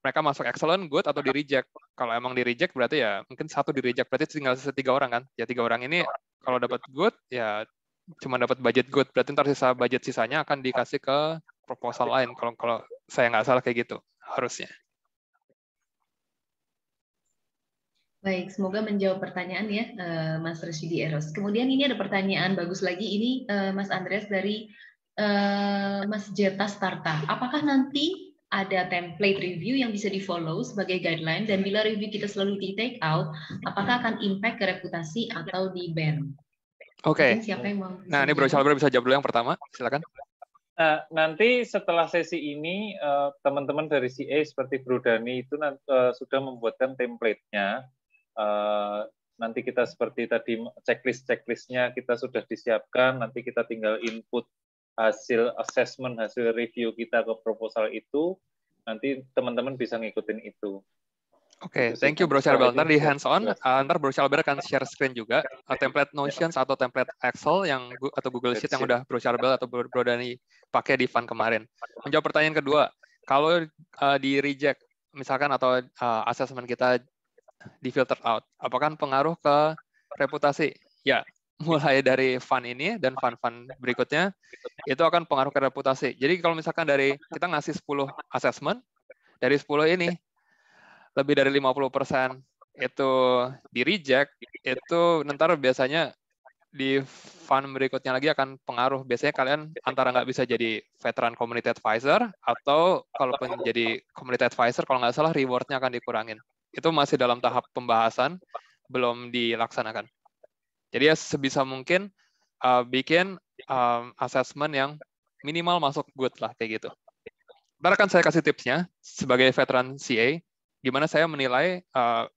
S1: mereka masuk excellent, good atau di reject. Kalau emang di reject berarti ya mungkin 1 di reject, berarti tinggal 3 orang kan. Ya 3 orang ini kalau dapat good ya cuma dapat budget good, berarti ntar budget sisanya akan dikasih ke proposal lain. Kalau saya nggak salah kayak gitu harusnya.
S2: Baik, semoga menjawab pertanyaan ya, Mas Rashidi Eros. Kemudian ini ada pertanyaan bagus lagi, ini Mas Andreas dari Mas Jeta Starta. Apakah nanti ada template review yang bisa di-follow sebagai guideline, dan bila review kita selalu di-take out, apakah akan impact ke reputasi atau di-ban?
S1: Oke. Nah, ini Bro Shalber bisa jawab dulu yang pertama, silakan.
S4: Nah, nanti setelah sesi ini, teman-teman dari CA seperti Bro Dani itu sudah membuatkan template-nya. Nanti kita seperti tadi checklist-checklistnya kita sudah disiapkan, nanti kita tinggal input hasil assessment, hasil review kita ke proposal itu, nanti teman-teman bisa ngikutin itu.
S1: Oke, thank you Bro Shalber. Ntar di hands-on, ntar Bro Shalber akan share screen juga, template Notions atau template Excel atau Google Sheet yang udah Bro Shalber atau Bro Dani pakai di fund kemarin. Menjawab pertanyaan kedua, kalau di reject, misalkan atau assessment kita di filter out, apakah pengaruh ke reputasi? Ya, mulai dari fund ini dan fund-fund berikutnya, itu akan pengaruh ke reputasi. Jadi kalau misalkan kita ngasih 10 assessment, dari 10 ini, lebih dari 50% itu di reject, itu ntar biasanya di fund berikutnya lagi akan pengaruh. Biasanya kalian antara nggak bisa jadi veteran community advisor, atau kalaupun jadi community advisor, kalau nggak salah reward-nya akan dikurangin. Itu masih dalam tahap pembahasan, belum dilaksanakan. Jadi ya sebisa mungkin bikin assessment yang minimal masuk good lah, kayak gitu. Ntar akan saya kasih tipsnya sebagai veteran CA, gimana saya menilai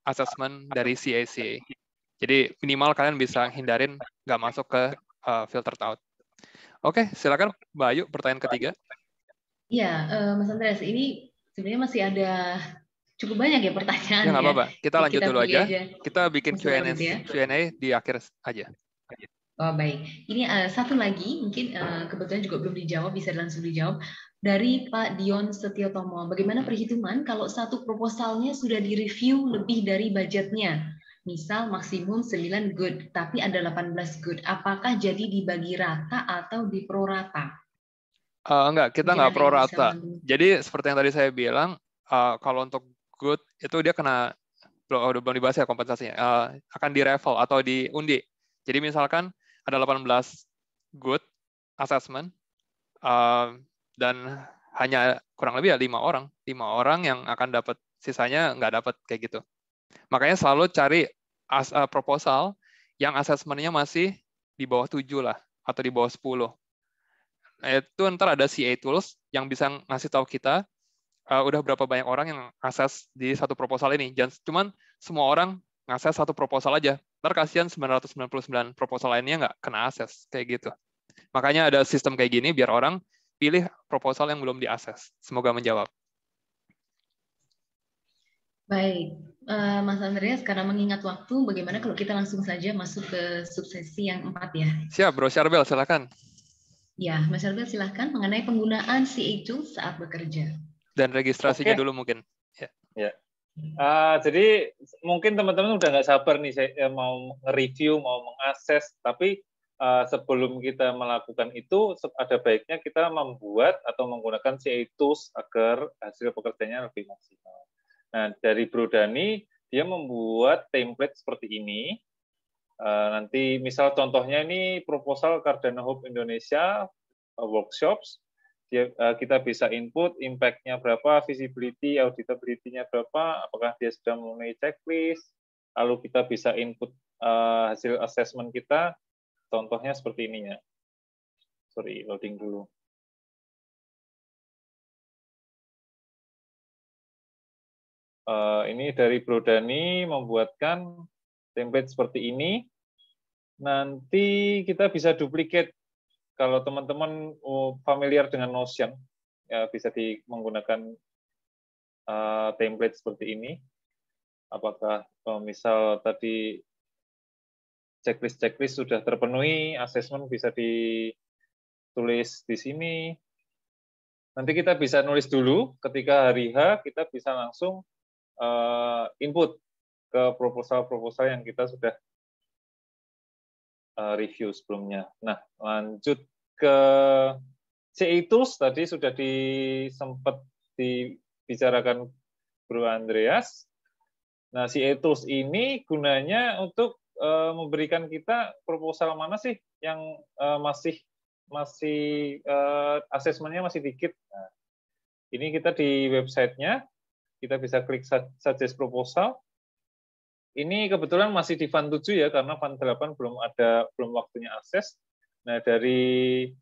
S1: assessment dari CA. Jadi minimal kalian bisa hindarin nggak masuk ke filter out. Oke, silakan Mbak Ayu, pertanyaan ketiga.
S2: Iya, Mas Andreas, ini sebenarnya masih ada cukup banyak ya pertanyaan.
S1: Ya nggak apa-apa, kita lanjut dulu aja. Kita bikin
S2: ya.
S1: Q&A di akhir aja.
S2: Oh baik, ini satu lagi mungkin kebetulan juga belum dijawab, bisa langsung dijawab dari Pak Dion Setiotomo. Bagaimana perhitungan kalau satu proposalnya sudah direview lebih dari budgetnya? Misal maksimum 9 good, tapi ada 18 good. Apakah jadi dibagi rata atau di prorata?
S1: Enggak, kita nggak prorata. Jadi seperti yang tadi saya bilang, kalau untuk good itu dia belum dibahas ya kompensasinya, akan di-raffle atau diundi. Jadi misalkan ada 18 good assessment, dan hanya kurang lebih ya 5 orang yang akan dapat, sisanya nggak dapat, kayak gitu. Makanya selalu cari proposal yang assessment-nya masih di bawah 7 lah, atau di bawah 10. Nah, itu ntar ada CA tools yang bisa ngasih tahu kita udah berapa banyak orang yang akses di satu proposal ini. Jangan cuman semua orang ngakses satu proposal aja. Ntar kasihan 999 proposal lainnya nggak kena akses, kayak gitu. Makanya ada sistem kayak gini biar orang pilih proposal yang belum diakses. Semoga menjawab.
S2: Baik, Mas Andreas, karena mengingat waktu, bagaimana kalau kita langsung saja masuk ke subsesi yang 4 ya?
S1: Siap, Bro Syarbel, silakan.
S2: Ya, Mas Syarbel silahkan mengenai penggunaan CA Tools saat bekerja.
S1: Dan registrasinya dulu mungkin.
S4: Ya. Jadi mungkin teman-teman udah nggak sabar nih saya mau nge-review, mau mengakses, tapi sebelum kita melakukan itu ada baiknya kita membuat atau menggunakan CA Tools agar hasil pekerjaannya lebih maksimal. Nah, dari Bro Dani, dia membuat template seperti ini. Nanti misal contohnya ini proposal Cardano Hub Indonesia workshops. Kita bisa input impact-nya berapa, visibility, auditability-nya berapa, apakah dia sudah memenuhi checklist, lalu kita bisa input hasil assessment kita, contohnya seperti ini ya. Sorry, loading dulu. Ini dari Bro Dani membuatkan template seperti ini. Nanti kita bisa duplicate. Kalau teman-teman familiar dengan Notion, ya bisa menggunakan template seperti ini. Apakah misal tadi checklist sudah terpenuhi, assessment bisa ditulis di sini. Nanti kita bisa nulis dulu, ketika hari H kita bisa langsung input ke proposal-proposal yang kita sudah review sebelumnya. Nah, lanjut ke CA Tools, tadi sudah sempat dibicarakan Bro Andreas. Nah, CA Tools ini gunanya untuk memberikan kita proposal mana sih yang masih asesmennya masih dikit. Nah, ini kita di websitenya, kita bisa klik suggest proposal. Ini kebetulan masih di Fund 7 ya, karena Fund 8 belum waktunya akses. Nah, dari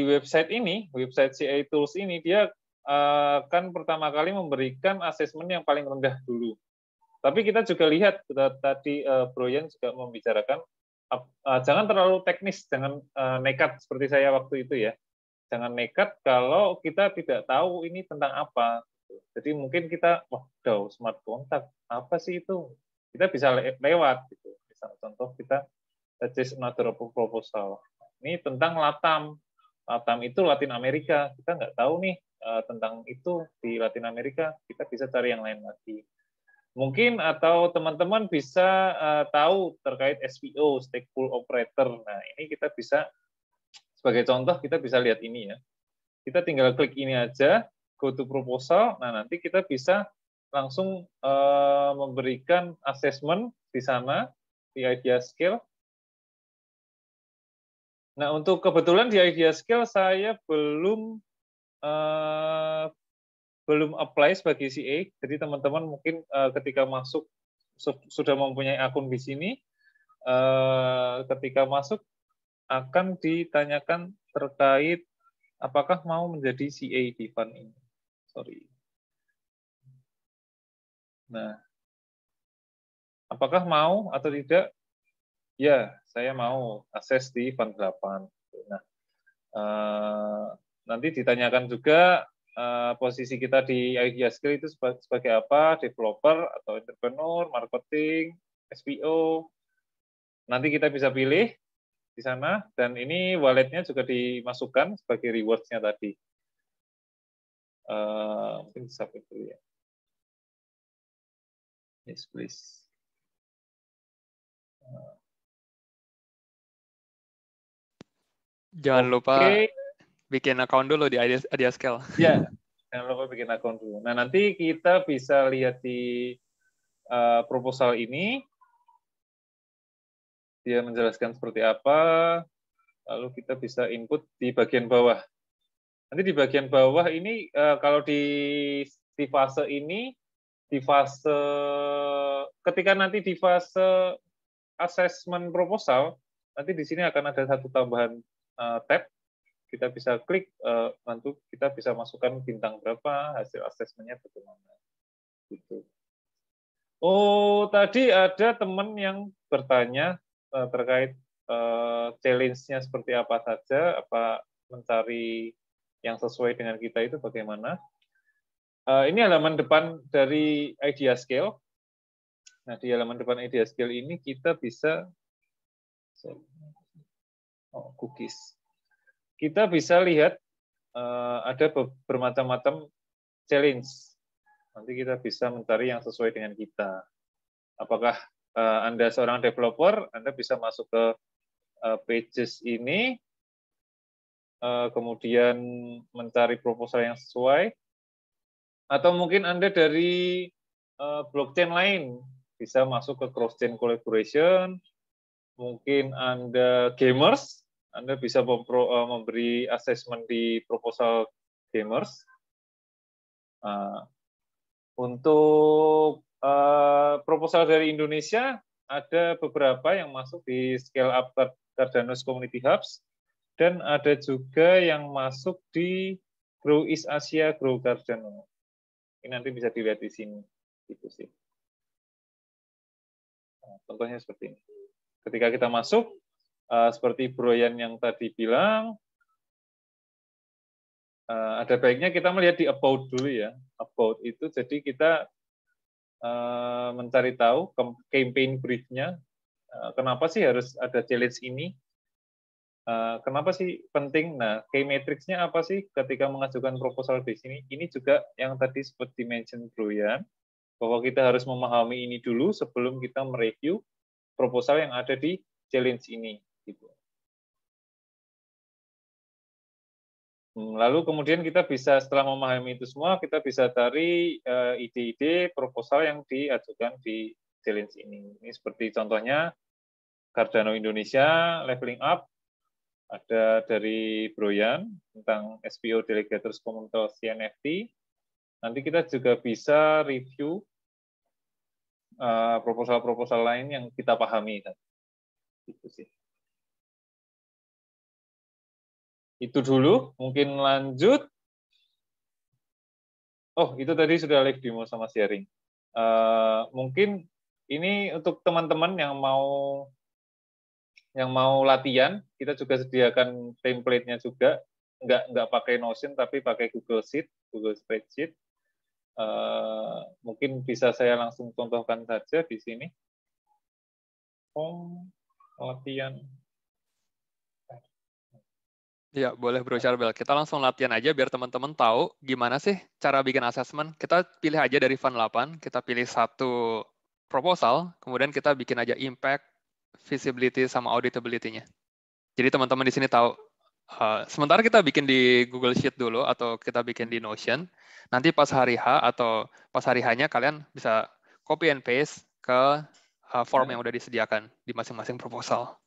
S4: website ini, website CA Tools ini, dia kan pertama kali memberikan asesmen yang paling rendah dulu. Tapi kita juga lihat, tadi Brian juga membicarakan, jangan terlalu teknis, jangan nekat seperti saya waktu itu ya. Jangan nekat kalau kita tidak tahu ini tentang apa. Jadi mungkin kita, smart contract, apa sih itu? Kita bisa lewat. Gitu. Misalnya contoh kita suggest another proposal. Ini tentang LATAM. LATAM itu Latin Amerika. Kita nggak tahu nih tentang itu di Latin Amerika. Kita bisa cari yang lain lagi. Mungkin atau teman-teman bisa tahu terkait SPO, Stake Pool Operator. Nah, ini kita bisa, sebagai contoh, kita bisa lihat ini ya. Kita tinggal klik ini aja, go to proposal, nah nanti kita bisa langsung memberikan assessment di sana, di Idea Scale. Nah, untuk kebetulan di Idea Scale saya belum apply sebagai CA, jadi teman-teman mungkin ketika masuk, sudah mempunyai akun di sini, ketika masuk akan ditanyakan terkait apakah mau menjadi CA di fund ini. Sorry. Nah, apakah mau atau tidak? Ya, saya mau akses di Fund 8. Nah, nanti ditanyakan juga posisi kita di Idea Skill itu sebagai apa, developer atau entrepreneur, marketing, SPO. Nanti kita bisa pilih di sana, dan ini walletnya juga dimasukkan sebagai rewards-nya tadi. Mungkin submit dulu ya. Yes, please.
S1: Jangan lupa bikin account dulu di Idea Scale.
S4: Ya, jangan lupa bikin account dulu. Nah, nanti kita bisa lihat di proposal ini. Dia menjelaskan seperti apa, lalu kita bisa input di bagian bawah. Nanti di bagian bawah ini, kalau di fase ini, ketika nanti di fase assessment proposal, nanti di sini akan ada satu tambahan tab, kita bisa klik, nanti kita bisa masukkan bintang berapa, hasil assessment-nya bagaimana. Gitu. Oh, tadi ada teman yang bertanya terkait challenge-nya seperti apa saja, apa mencari yang sesuai dengan kita itu bagaimana. Ini halaman depan dari Idea Scale. Nah, di halaman depan Idea Scale ini kita bisa cookies. Kita bisa lihat ada bermacam-macam challenge. Nanti kita bisa mencari yang sesuai dengan kita. Apakah Anda seorang developer, Anda bisa masuk ke pages ini, kemudian mencari proposal yang sesuai, atau mungkin Anda dari blockchain lain, bisa masuk ke cross-chain collaboration, mungkin Anda gamers, Anda bisa memberi assessment di proposal gamers. Untuk proposal dari Indonesia, ada beberapa yang masuk di Scale Up Cardano Community Hubs, dan ada juga yang masuk di Grow East Asia, Grow Cardano. Ini nanti bisa dilihat di sini. Gitu sih. Nah, contohnya seperti ini. Ketika kita masuk, seperti Bro Yan yang tadi bilang, ada baiknya kita melihat di About dulu ya. About itu, jadi kita mencari tahu campaign brief-nya, kenapa sih harus ada challenge ini, kenapa sih penting, nah key matrix-nya apa sih ketika mengajukan proposal di sini. Ini juga yang tadi seperti mention Bro Yan, bahwa kita harus memahami ini dulu sebelum kita mereview proposal yang ada di challenge ini. Gitu. Lalu kemudian kita bisa, setelah memahami itu semua, kita bisa cari ide-ide proposal yang diajukan di challenge ini. Ini seperti contohnya Cardano Indonesia, Leveling Up, ada dari Bro Yan tentang SPO Delegators Komunitas NFT. Nanti kita juga bisa review proposal-proposal lain yang kita pahami. Itu sih. Itu dulu, mungkin lanjut. Oh, itu tadi sudah live demo sama sharing. Mungkin ini untuk teman-teman yang mau latihan, kita juga sediakan template-nya juga. Nggak pakai Notion, tapi pakai Google Sheet, Google Spreadsheet. Mungkin bisa saya langsung contohkan saja di sini. Latihan.
S1: Ya, boleh Bro Charbel. Kita langsung latihan aja biar teman-teman tahu gimana sih cara bikin assessment. Kita pilih aja dari Fund 8, kita pilih satu proposal, kemudian kita bikin aja impact, visibility, sama auditability-nya. Jadi teman-teman di sini tahu, sementara kita bikin di Google Sheet dulu, atau kita bikin di Notion, nanti pas hari H atau pas hari H-nya kalian bisa copy and paste ke form yang udah disediakan di masing-masing proposal.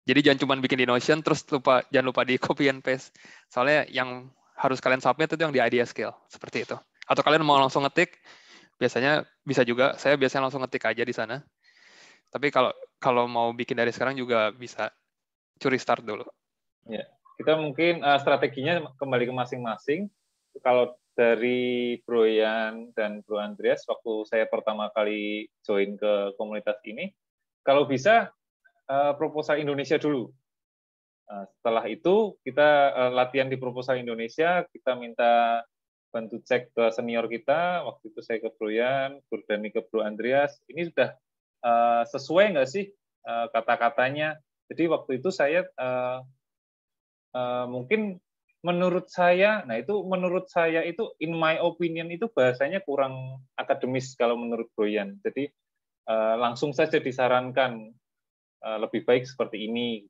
S1: Jadi jangan cuma bikin di Notion, terus jangan lupa di copy and paste. Soalnya yang harus kalian submit itu yang di Idea Scale, seperti itu. Atau kalian mau langsung ngetik, biasanya bisa juga, saya biasanya langsung ngetik aja di sana. Tapi kalau mau bikin dari sekarang juga bisa curi start dulu.
S4: Ya, kita mungkin strateginya kembali ke masing-masing. Kalau dari Bro Yan dan Bro Andreas, waktu saya pertama kali join ke komunitas ini, kalau bisa proposal Indonesia dulu. Setelah itu kita latihan di proposal Indonesia, kita minta bantu cek ke senior kita, waktu itu saya ke Bro Yan, Bro Dani ke Bro Andreas, ini sudah sesuai nggak sih kata-katanya. Jadi waktu itu saya mungkin menurut saya itu in my opinion itu bahasanya kurang akademis kalau menurut Bro Yan. Jadi langsung saja disarankan lebih baik seperti ini.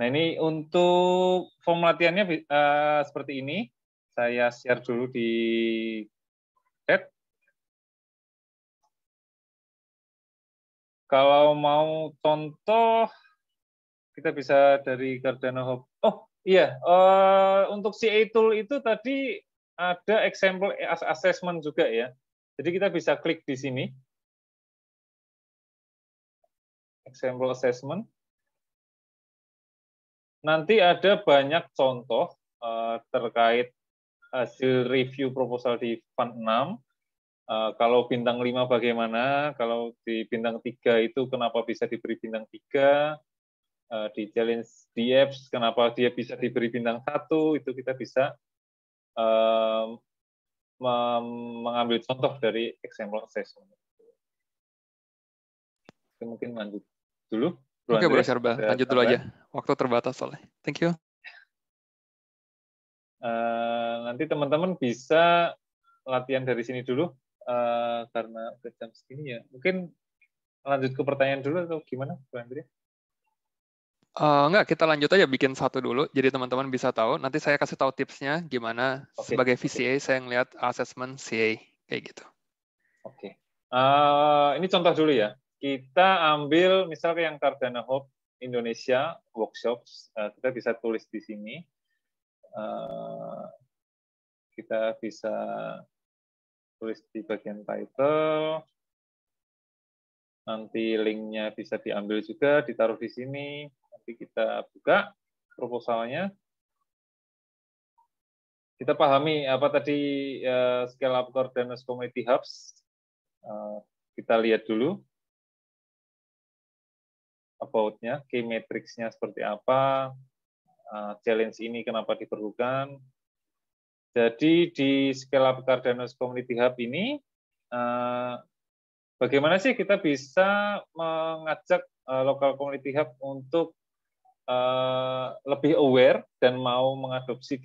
S4: Nah, ini untuk form latihannya seperti ini. Saya share dulu di chat. Kalau mau contoh, kita bisa dari Cardano Hub. Oh iya, untuk CA Tool itu tadi ada example assessment juga ya. Jadi kita bisa klik di sini. Example assessment. Nanti ada banyak contoh terkait hasil review proposal di Fund 6. Kalau bintang 5 bagaimana? Kalau di bintang 3 itu kenapa bisa diberi bintang 3? Di challenge di apps, kenapa dia bisa diberi bintang 1? Itu kita bisa mengambil contoh dari example assessment. Mungkin lanjut dulu.
S1: Oke, Bro Syarbel, lanjut dulu aja. Waktu terbatas soalnya. Thank you.
S4: Nanti teman-teman bisa latihan dari sini dulu, karena udah jam segini ya. Mungkin lanjut ke pertanyaan dulu atau gimana, Bro Andri?
S1: Enggak, kita lanjut aja bikin satu dulu, jadi teman-teman bisa tahu. Nanti saya kasih tahu tipsnya gimana sebagai VCA saya ngelihat assessment CA kayak gitu.
S4: Oke. Ini contoh dulu ya. Kita ambil misalnya yang Cardano Hub Indonesia workshops, kita bisa tulis di sini. Kita bisa tulis di bagian title. Nanti linknya bisa diambil juga, ditaruh di sini. Nanti kita buka proposalnya. Kita pahami apa tadi Scale Up Cardano Community Hubs. Kita lihat dulu about-nya, key matrix-nya seperti apa, challenge ini kenapa diperlukan. Jadi di Scale Up Cardano Community Hub ini, bagaimana sih kita bisa mengajak local community hub untuk lebih aware dan mau mengadopsi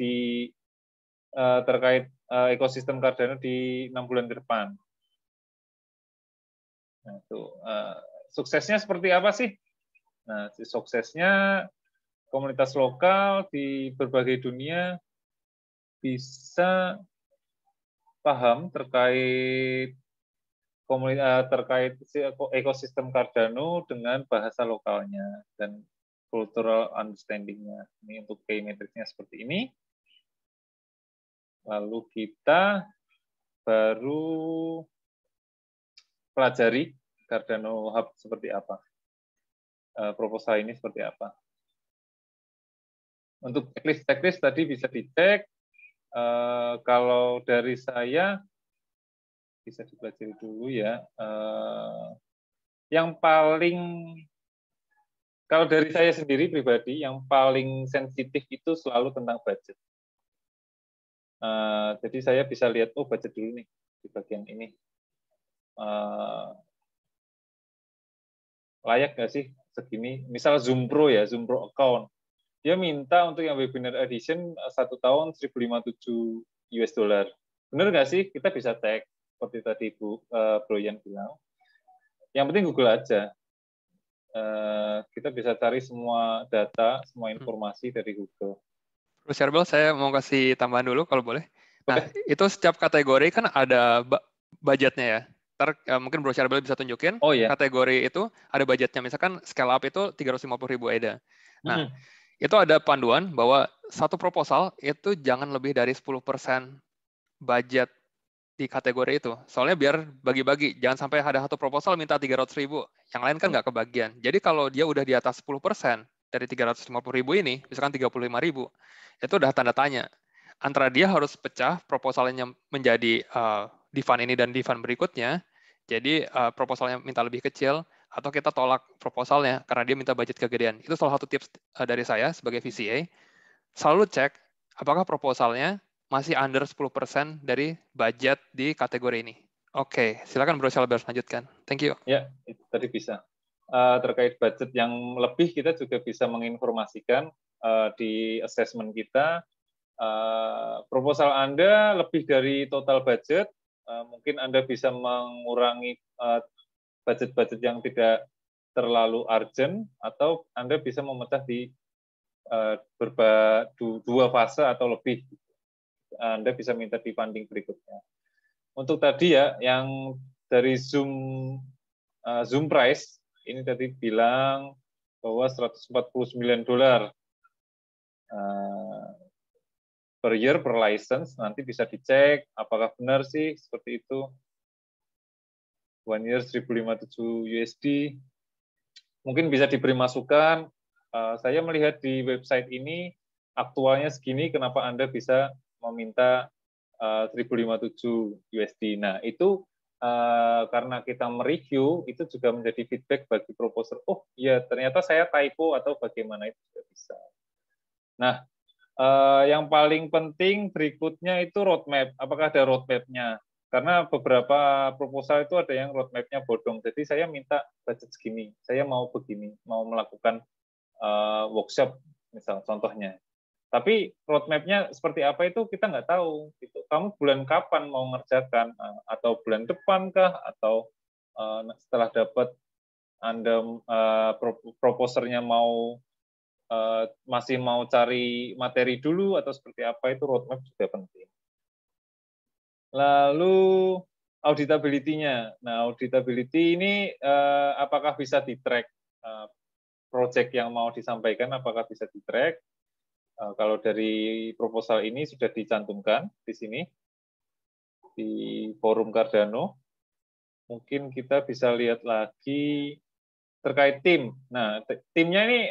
S4: terkait ekosistem Cardano di 6 bulan ke depan. Nah, itu suksesnya seperti apa sih? Nah, suksesnya komunitas lokal di berbagai dunia bisa paham terkait ekosistem Cardano dengan bahasa lokalnya dan cultural understanding-nya. Ini untuk key matrix-nya seperti ini. Lalu kita baru pelajari Cardano Hub seperti apa. Proposal ini seperti apa. Untuk checklist tadi bisa dicek. Kalau dari saya, bisa dipelajari dulu ya. Yang paling, kalau dari saya sendiri pribadi, yang paling sensitif itu selalu tentang budget. Jadi saya bisa lihat, oh budget dulu nih, di bagian ini. Layak nggak sih segini? Misal Zoom Pro ya, Zoom Pro account. Dia minta untuk yang webinar edition 1 tahun 1.057 US dollar. Benar nggak sih? Kita bisa cek seperti tadi Bro Yan bilang. Yang penting Google aja. Kita bisa cari semua data, semua informasi dari Google.
S1: Bro Syarbel, saya mau kasih tambahan dulu kalau boleh. Nah, itu setiap kategori kan ada budgetnya ya. Mungkin Bro Syarbel bisa tunjukin, kategori itu ada budgetnya. Misalkan scale up itu 350.000 EDA. Nah, itu ada panduan bahwa satu proposal itu jangan lebih dari 10% budget di kategori itu. Soalnya biar bagi-bagi, jangan sampai ada satu proposal minta 300.000, yang lain kan nggak kebagian. Jadi kalau dia udah di atas 10% dari 350.000 ini, misalkan 35.000, itu udah tanda tanya. Antara dia harus pecah proposalnya menjadi di fund ini dan di fund berikutnya, jadi proposalnya minta lebih kecil, atau kita tolak proposalnya karena dia minta budget kegedean. Itu salah satu tips dari saya sebagai VCA. Selalu cek apakah proposalnya masih under 10% dari budget di kategori ini. Oke, silakan Bro Syarbel lanjutkan. Thank you.
S4: Ya, itu tadi bisa. Terkait budget yang lebih, kita juga bisa menginformasikan di assessment kita, proposal Anda lebih dari total budget, mungkin Anda bisa mengurangi budget-budget yang tidak terlalu urgent, atau Anda bisa memecah di dua fase atau lebih. Anda bisa minta di funding berikutnya. Untuk tadi ya, yang dari Zoom price, ini tadi bilang bahwa $149 per year per license. Nanti bisa dicek apakah benar sih seperti itu. 1 year 1.057 USD. Mungkin bisa diberi masukan. Saya melihat di website ini aktualnya segini, kenapa Anda bisa meminta 1.057 USD. Nah, itu karena kita mereview itu juga menjadi feedback bagi proposer. Oh ya ternyata saya typo atau bagaimana itu juga bisa. Nah, yang paling penting berikutnya itu roadmap. Apakah ada roadmap-nya? Karena beberapa proposal itu ada yang roadmap-nya bodong. Jadi saya minta budget segini, saya mau begini, mau melakukan workshop misal contohnya. Tapi roadmap-nya seperti apa itu kita nggak tahu. Kamu bulan kapan mau ngerjakan? Atau bulan depan kah? Atau setelah dapat Anda proposernya mau masih mau cari materi dulu atau seperti apa, itu roadmap juga penting. Lalu auditability-nya. Nah, auditability ini apakah bisa di-track? Project yang mau disampaikan apakah bisa di-track? Kalau dari proposal ini sudah dicantumkan di sini, di forum Cardano. Mungkin kita bisa lihat lagi terkait tim. Nah, timnya ini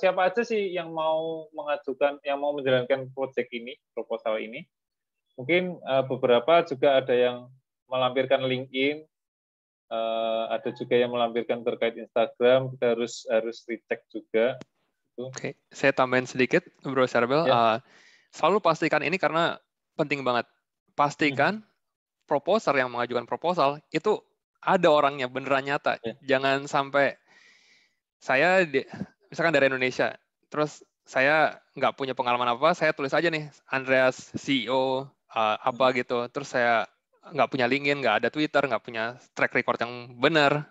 S4: siapa aja sih yang mau mengajukan, yang mau menjalankan proyek ini, proposal ini? Mungkin beberapa juga ada yang melampirkan LinkedIn, ada juga yang melampirkan terkait Instagram. Kita harus recheck juga.
S1: Oke, saya tambahin sedikit, Bro Charbel. Ya. Selalu pastikan ini karena penting banget. Pastikan proposer yang mengajukan proposal itu ada orangnya, beneran nyata. Ya. Jangan sampai saya misalkan dari Indonesia, terus saya nggak punya pengalaman apa, saya tulis aja nih Andreas CEO apa gitu, terus saya nggak punya LinkedIn, nggak ada Twitter, nggak punya track record yang benar,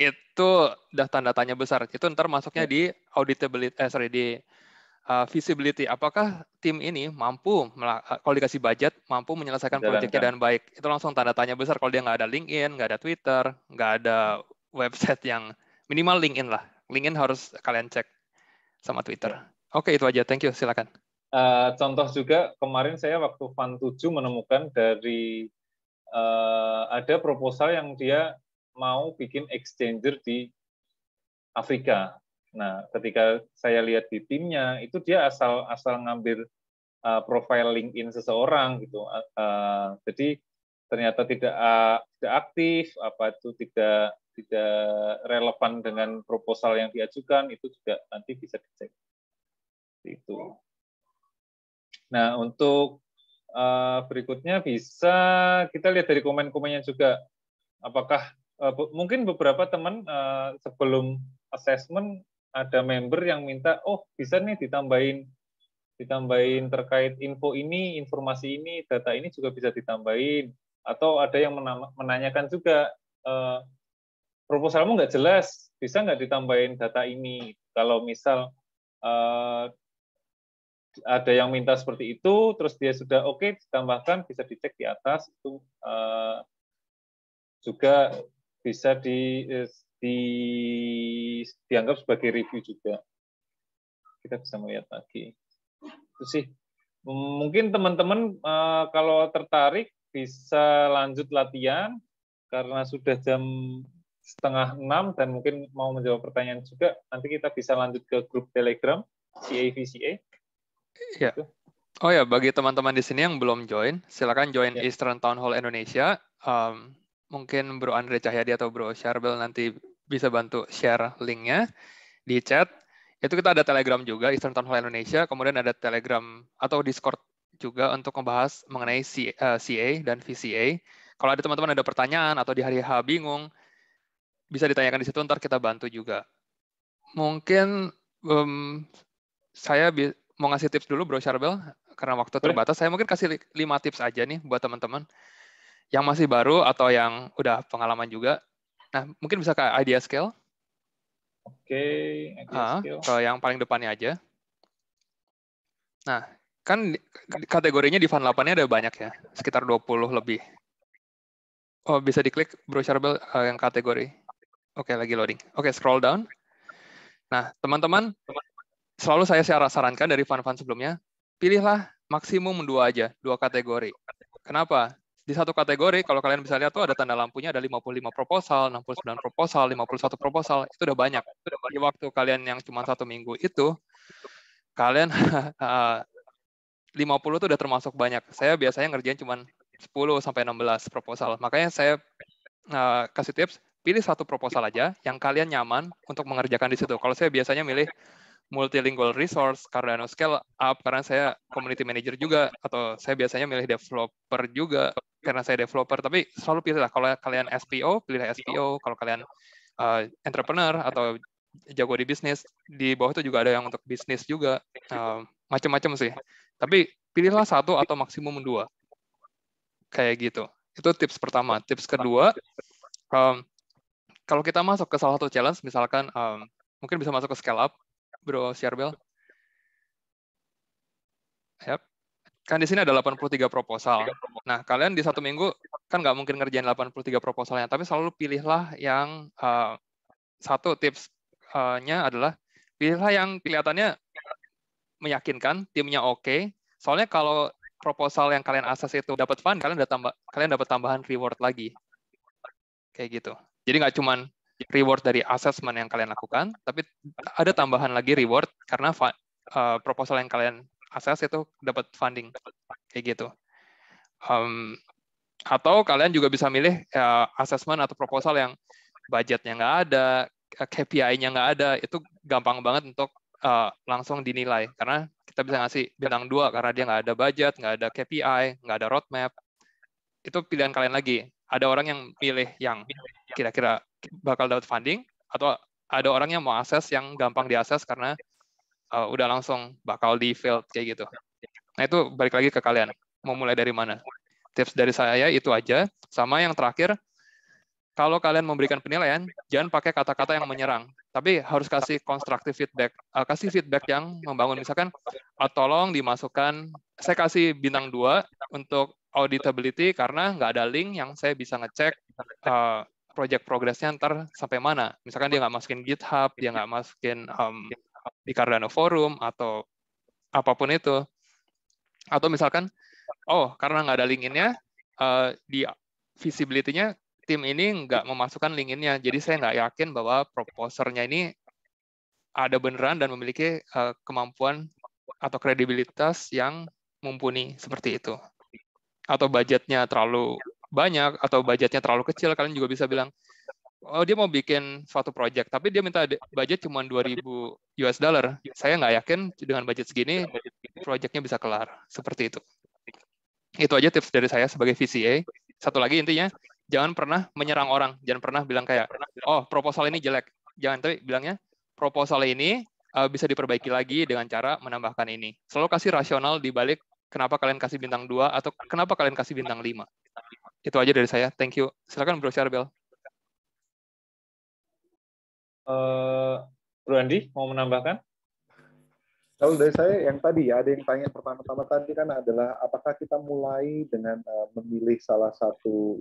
S1: itu udah tanda tanya besar. Itu ntar masuknya di auditability, di visibility. Apakah tim ini mampu, kalau dikasih budget, mampu menyelesaikan proyeknya dengan baik? Itu langsung tanda tanya besar. Kalau dia nggak ada LinkedIn, nggak ada Twitter, nggak ada website yang minimal LinkedIn lah. LinkedIn harus kalian cek sama Twitter. Oke, itu aja. Thank you. Silakan.
S4: Contoh juga kemarin saya waktu Fund 7 menemukan dari ada proposal yang dia mau bikin exchanger di Afrika. Nah, ketika saya lihat di timnya, itu dia asal ngambil profile LinkedIn seseorang gitu. Jadi ternyata tidak aktif, apa itu tidak relevan dengan proposal yang diajukan, itu juga nanti bisa dicek. Itu. Nah, untuk berikutnya bisa kita lihat dari komen-komennya juga. Apakah mungkin beberapa teman sebelum assessment ada member yang minta, oh bisa nih ditambahin terkait info ini, informasi ini, data ini juga bisa ditambahin. Atau ada yang menanyakan juga, proposalmu nggak jelas, bisa nggak ditambahin data ini? Kalau misal ada yang minta seperti itu, terus dia sudah oke, ditambahkan, bisa dicek di atas, itu juga bisa dianggap sebagai review juga. Kita bisa melihat lagi. Itu sih. Mungkin teman-teman kalau tertarik bisa lanjut latihan, karena sudah jam 5:30 dan mungkin mau menjawab pertanyaan juga, nanti kita bisa lanjut ke grup Telegram, CA/VCA.
S1: Ya. Oh ya, bagi teman-teman di sini yang belum join, silakan join Eastern Town Hall Indonesia. Mungkin Bro Andre Cahyadi atau Bro Charbel nanti bisa bantu share linknya di chat. Itu kita ada Telegram juga, Eastern Town Hall Indonesia, kemudian ada Telegram atau Discord juga untuk membahas mengenai CA dan VCA. Kalau ada teman-teman ada pertanyaan atau di hari H bingung, bisa ditanyakan di situ, ntar kita bantu juga. Mungkin saya mau ngasih tips dulu, Bro Charbel, karena waktu terbatas. Saya mungkin kasih 5 tips aja nih buat teman-teman yang masih baru atau yang udah pengalaman juga. Nah, mungkin bisa ke idea scale.
S4: Oke, idea scale.
S1: Ke yang paling depannya aja. Nah, kan kategorinya di Fund 8-nya ada banyak ya, sekitar 20 lebih. Oh, bisa diklik, Bro Charbel, yang kategori. Oke, lagi loading. Oke, scroll down. Nah, teman-teman, selalu saya sarankan dari fund-fund sebelumnya, pilihlah maksimum 2 aja, 2 kategori. Kenapa? Di satu kategori, kalau kalian bisa lihat tuh ada tanda lampunya, ada 55 proposal, 69 proposal, 51 proposal, itu udah banyak. Di waktu kalian yang cuma 1 minggu itu, kalian 50 tuh udah termasuk banyak. Saya biasanya ngerjain cuma 10-16 proposal. Makanya saya kasih tips, pilih satu proposal aja yang kalian nyaman untuk mengerjakan di situ. Kalau saya biasanya milih multilingual resource, Cardano Scale Up, karena saya community manager juga, atau saya biasanya milih developer juga, karena saya developer, tapi selalu pilihlah, kalau kalian SPO, pilih SPO, kalau kalian entrepreneur, atau jago di bisnis, di bawah itu juga ada yang untuk bisnis juga, macam-macam sih. Tapi pilihlah satu atau maksimum 2. Kayak gitu. Itu tips pertama. Tips kedua, kalau kita masuk ke salah satu challenge, misalkan mungkin bisa masuk ke Scale Up, Bro Syarbel. Yep. Kan di sini ada 83 proposal. Nah, kalian di satu minggu kan nggak mungkin ngerjain 83 proposalnya, tapi selalu pilihlah yang satu tipsnya adalah pilihlah yang kelihatannya meyakinkan, timnya oke. Soalnya kalau proposal yang kalian akses itu dapat fund, kalian dapat tambahan reward lagi. Kayak gitu. Jadi nggak cuman reward dari assessment yang kalian lakukan, tapi ada tambahan lagi reward karena proposal yang kalian akses itu dapat funding, kayak gitu. Atau kalian juga bisa milih assessment atau proposal yang budgetnya nggak ada, KPI-nya nggak ada, itu gampang banget untuk langsung dinilai, karena kita bisa ngasih bintang 2 karena dia nggak ada budget, nggak ada KPI, nggak ada roadmap. Itu pilihan kalian lagi. Ada orang yang milih yang kira-kira bakal dapat funding, atau ada orang yang mau akses yang gampang diakses karena udah langsung bakal di-failed kayak gitu. Nah, itu balik lagi ke kalian. Mau mulai dari mana? Tips dari saya itu aja. Sama yang terakhir, kalau kalian memberikan penilaian, jangan pakai kata-kata yang menyerang, tapi harus kasih constructive feedback. Kasih feedback yang membangun. Misalkan, tolong dimasukkan, saya kasih bintang 2 untuk auditability karena nggak ada link yang saya bisa ngecek project progress-nya ntar sampai mana. Misalkan dia nggak masukin GitHub, dia nggak masukin di Cardano Forum, atau apapun itu. Atau misalkan, karena nggak ada link-in-nya, di visibility-nya, tim ini nggak memasukkan link-in-nya, jadi saya nggak yakin bahwa proposernya ini ada beneran dan memiliki kemampuan atau kredibilitas yang mumpuni seperti itu. Atau budgetnya terlalu banyak, atau budgetnya terlalu kecil, kalian juga bisa bilang, dia mau bikin suatu project, tapi dia minta budget cuma $2.000. Saya nggak yakin dengan budget segini, projectnya bisa kelar. Seperti itu. Itu aja tips dari saya sebagai VCA. Satu lagi intinya, jangan pernah menyerang orang. Jangan pernah bilang kayak, proposal ini jelek. Jangan, tapi bilangnya, proposal ini bisa diperbaiki lagi dengan cara menambahkan ini. Selalu kasih rasional di balik kenapa kalian kasih bintang 2 atau kenapa kalian kasih bintang 5. Itu aja dari saya. Thank you. Silakan Bro Syarbel.
S4: Bro Andi, mau menambahkan?
S3: Kalau dari saya yang tadi ya, ada yang tanya pertama-tama tadi kan adalah apakah kita mulai dengan memilih salah satu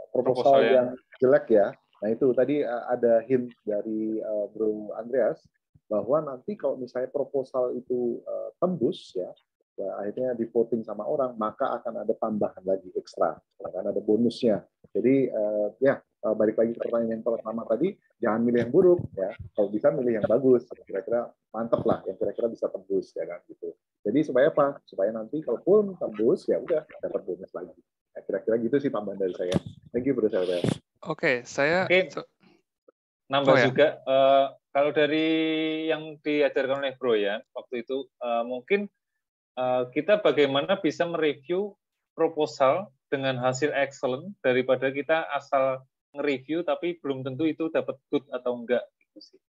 S3: proposal yang jelek ya. Nah itu tadi ada hint dari Bro Andreas bahwa nanti kalau misalnya proposal itu tembus ya, akhirnya di voting sama orang, maka akan ada tambahan lagi ekstra, akan ada bonusnya. Jadi balik lagi ke pertanyaan yang pertama tadi, jangan milih yang buruk ya, kalau bisa milih yang bagus, kira-kira mantep lah, yang kira-kira bisa tembus ya kan gitu. Jadi supaya apa? Supaya nanti kalau pun tembus ya udah dapat bonus lagi. Ya, kira-kira gitu sih tambahan dari saya. Thank you Bro Syarbel.
S1: Oke, saya
S4: nambah juga. Kalau dari yang diajarkan oleh Bro ya waktu itu, mungkin kita bagaimana bisa mereview proposal dengan hasil excellent daripada kita asal nge-review tapi belum tentu itu dapat good atau enggak gitu sih.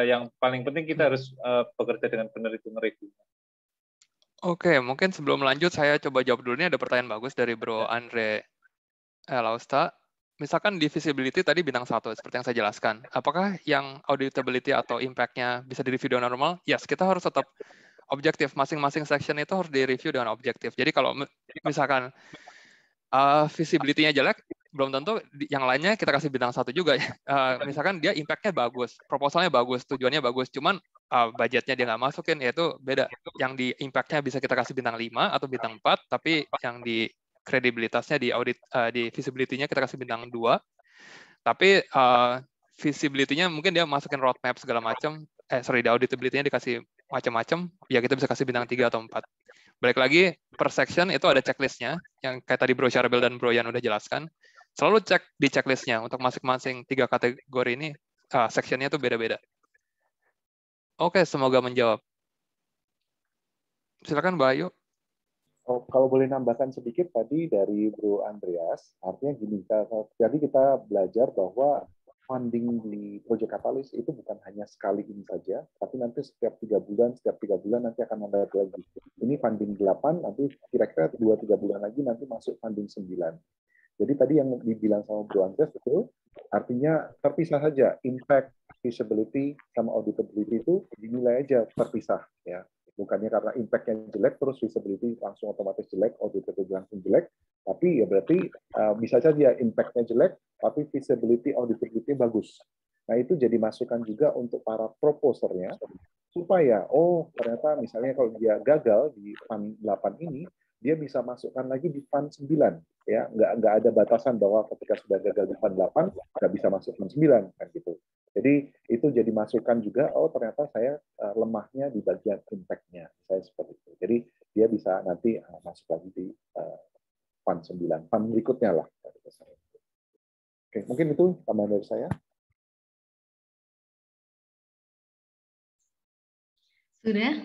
S4: Yang paling penting kita harus bekerja dengan benar itu nge-review.
S1: Oke, mungkin sebelum lanjut saya coba jawab dulu. Ini ada pertanyaan bagus dari Bro Andre Lausta. Misalkan di visibility tadi bintang 1, seperti yang saya jelaskan. Apakah yang auditability atau impact-nya bisa di-review dengan normal? Yes, kita harus tetap objektif. Masing-masing section itu harus di-review dengan objektif. Jadi kalau misalkan visibility-nya jelek, belum tentu yang lainnya kita kasih bintang 1 juga. Misalkan dia impact-nya bagus, proposalnya bagus, tujuannya bagus, cuman budgetnya dia nggak masukin, yaitu beda. Yang di impact-nya bisa kita kasih bintang 5 atau bintang 4, tapi yang di kredibilitasnya di audit, di visibility-nya kita kasih bintang 2. Tapi visibility-nya mungkin dia masukin roadmap segala macam, di auditability-nya dikasih macam-macam, ya kita bisa kasih bintang 3 atau 4. Balik lagi, per section itu ada checklistnya, yang kayak tadi Bro Syarbel dan Bro Yan udah jelaskan. Selalu cek di checklistnya untuk masing-masing 3 kategori ini, sectionnya itu beda-beda. Oke, semoga menjawab. Silakan Mbak Ayu.
S3: Oh, kalau boleh nambahkan sedikit tadi dari Bro Andreas, artinya gini, jadi kita belajar bahwa funding di Project Catalyst itu bukan hanya sekali ini saja, tapi nanti setiap 3 bulan nanti akan ada lagi. Ini funding 8, nanti kira-kira 2-3 bulan lagi nanti masuk funding 9. Jadi tadi yang dibilang sama Bro Andreas itu, artinya terpisah saja, impact, feasibility, sama auditability itu dinilai aja terpisah. Ya. Bukannya karena impact-nya jelek, terus feasibility langsung otomatis jelek, auditability langsung jelek, tapi ya berarti bisa saja impact-nya jelek, tapi feasibility, auditability bagus. Nah, itu jadi masukan juga untuk para proposernya, supaya, ternyata misalnya kalau dia gagal di Fund 8 ini, dia bisa masukkan lagi di Fund 9. Ya, nggak ada batasan bahwa ketika sudah gagal di Fund 8, nggak bisa masuk Fund 9. Kan gitu. Jadi, itu jadi masukan juga, ternyata saya lemahnya di bagian impact-nya. Saya seperti itu. Jadi, dia bisa nanti masuk lagi di Fund 9. Fund berikutnya lah. Oke, mungkin itu tambahan dari saya.
S2: Sudah,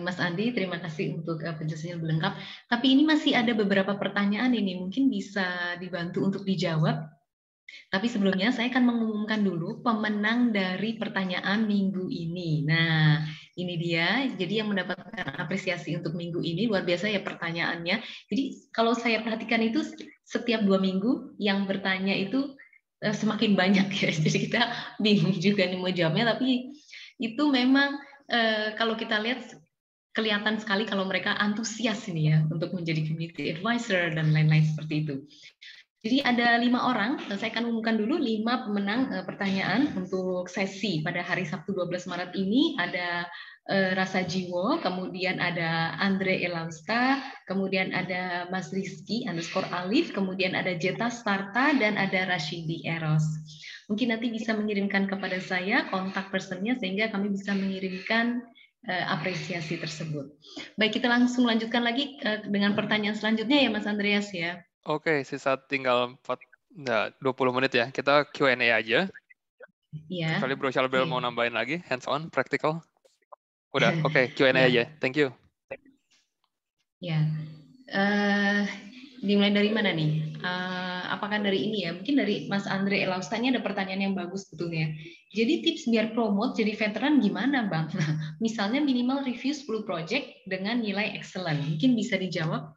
S2: Mas Andi, terima kasih untuk penjelasannya lebih lengkap. Tapi ini masih ada beberapa pertanyaan ini, mungkin bisa dibantu untuk dijawab. Tapi sebelumnya saya akan mengumumkan dulu pemenang dari pertanyaan minggu ini. Nah, ini dia. Jadi yang mendapatkan apresiasi untuk minggu ini luar biasa ya pertanyaannya. Jadi kalau saya perhatikan itu setiap 2 minggu yang bertanya itu semakin banyak ya. Jadi kita bingung juga nih mau jawabnya. Tapi itu memang kalau kita lihat kelihatan sekali kalau mereka antusias ini ya untuk menjadi community advisor dan lain-lain seperti itu. Jadi ada 5 orang, saya akan umumkan dulu 5 pemenang pertanyaan untuk sesi pada hari Sabtu 12 Maret ini. Ada Rasa Jiwo, kemudian ada Andre Elamsta, kemudian ada Mas Rizky _Alif, kemudian ada Jeta Starta, dan ada Rashidi Eros. Mungkin nanti bisa mengirimkan kepada saya kontak personnya sehingga kami bisa mengirimkan apresiasi tersebut. Baik, kita langsung lanjutkan lagi dengan pertanyaan selanjutnya ya Mas Andreas ya.
S1: Oke, sisa tinggal 20 menit ya. Kita Q&A aja.
S2: Iya.
S1: Kecuali Bro Syarbel mau nambahin lagi, hands on, practical. Udah, oke, Q&A aja. Thank you.
S2: Ya. Dimulai dari mana nih? Apakah dari ini ya? Mungkin dari Mas Andre Elausta, ini ada pertanyaan yang bagus sebetulnya. Jadi tips biar promote jadi veteran gimana Bang? Nah, misalnya minimal review 10 project dengan nilai excellent. Mungkin bisa dijawab?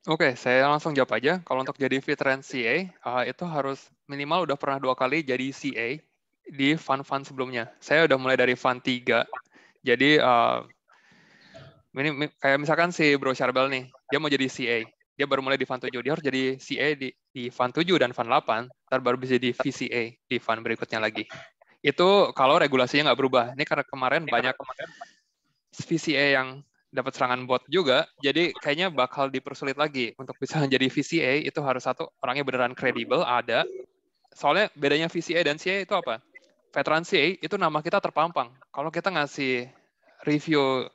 S1: Oke, saya langsung jawab aja. Kalau untuk jadi veteran CA, itu harus minimal udah pernah 2 kali jadi CA di fund-fund sebelumnya. Saya udah mulai dari fund 3. Jadi, ini kayak misalkan si Bro Syarbel nih, dia mau jadi CA. Dia baru mulai di fund 7. Dia harus jadi CA di fund 7 dan fund 8, ntar baru bisa jadi VCA di fund berikutnya lagi. Itu kalau regulasinya nggak berubah. Ini karena kemarin banyak VCA yang dapat serangan bot juga, jadi kayaknya bakal dipersulit lagi untuk bisa menjadi VCA. Itu harus satu, orangnya beneran kredibel, ada. Soalnya bedanya VCA dan CA itu apa? Veteran CA itu nama kita terpampang. Kalau kita ngasih review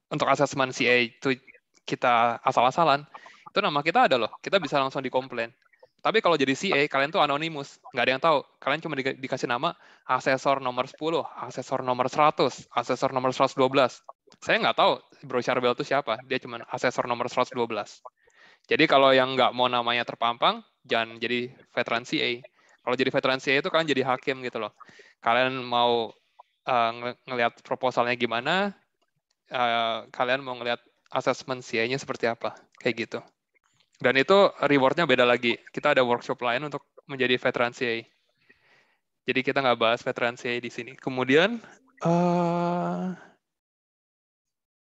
S1: untuk asesmen CA itu kita asal-asalan, itu nama kita ada loh, kita bisa langsung dikomplain. Tapi kalau jadi CA, kalian tuh anonimus, nggak ada yang tahu. Kalian cuma dikasih nama asesor nomor 10, asesor nomor 100, asesor nomor 112. Saya nggak tahu Bro Syarbel itu siapa, dia cuma asesor nomor 112. Jadi kalau yang nggak mau namanya terpampang, jangan jadi veteran CA. Kalau jadi veteran CA itu kalian jadi hakim gitu loh. Kalian mau ngelihat proposalnya gimana, kalian mau ngelihat asesmen CA-nya seperti apa, kayak gitu. Dan itu reward-nya beda lagi. Kita ada workshop lain untuk menjadi veteran CA. Jadi kita nggak bahas veteran CA di sini. Kemudian,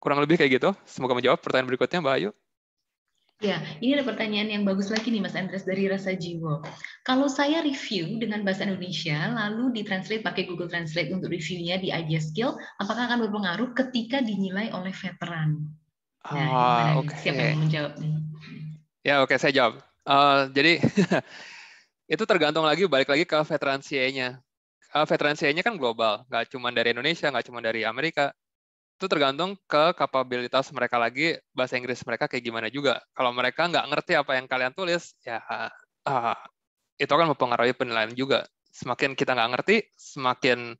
S1: kurang lebih kayak gitu. Semoga menjawab pertanyaan berikutnya, Mbak Ayu.
S2: Ya, ini ada pertanyaan yang bagus lagi nih Mas Andres dari Rasa Jiwo. Kalau saya review dengan bahasa Indonesia, lalu ditranslate pakai Google Translate untuk reviewnya di Idea Skill, apakah akan berpengaruh ketika dinilai oleh veteran? Nah, gimana nih? Siapa yang mau menjawab nih?
S1: Ya, oke, saya jawab. Jadi, itu tergantung lagi, balik lagi ke veteran CA-nya. Veteran CA-nya kan global, nggak cuma dari Indonesia, nggak cuma dari Amerika. itu tergantung ke kapabilitas mereka lagi, bahasa Inggris mereka kayak gimana juga. Kalau mereka nggak ngerti apa yang kalian tulis, ya itu akan mempengaruhi penilaian juga. Semakin kita nggak ngerti, semakin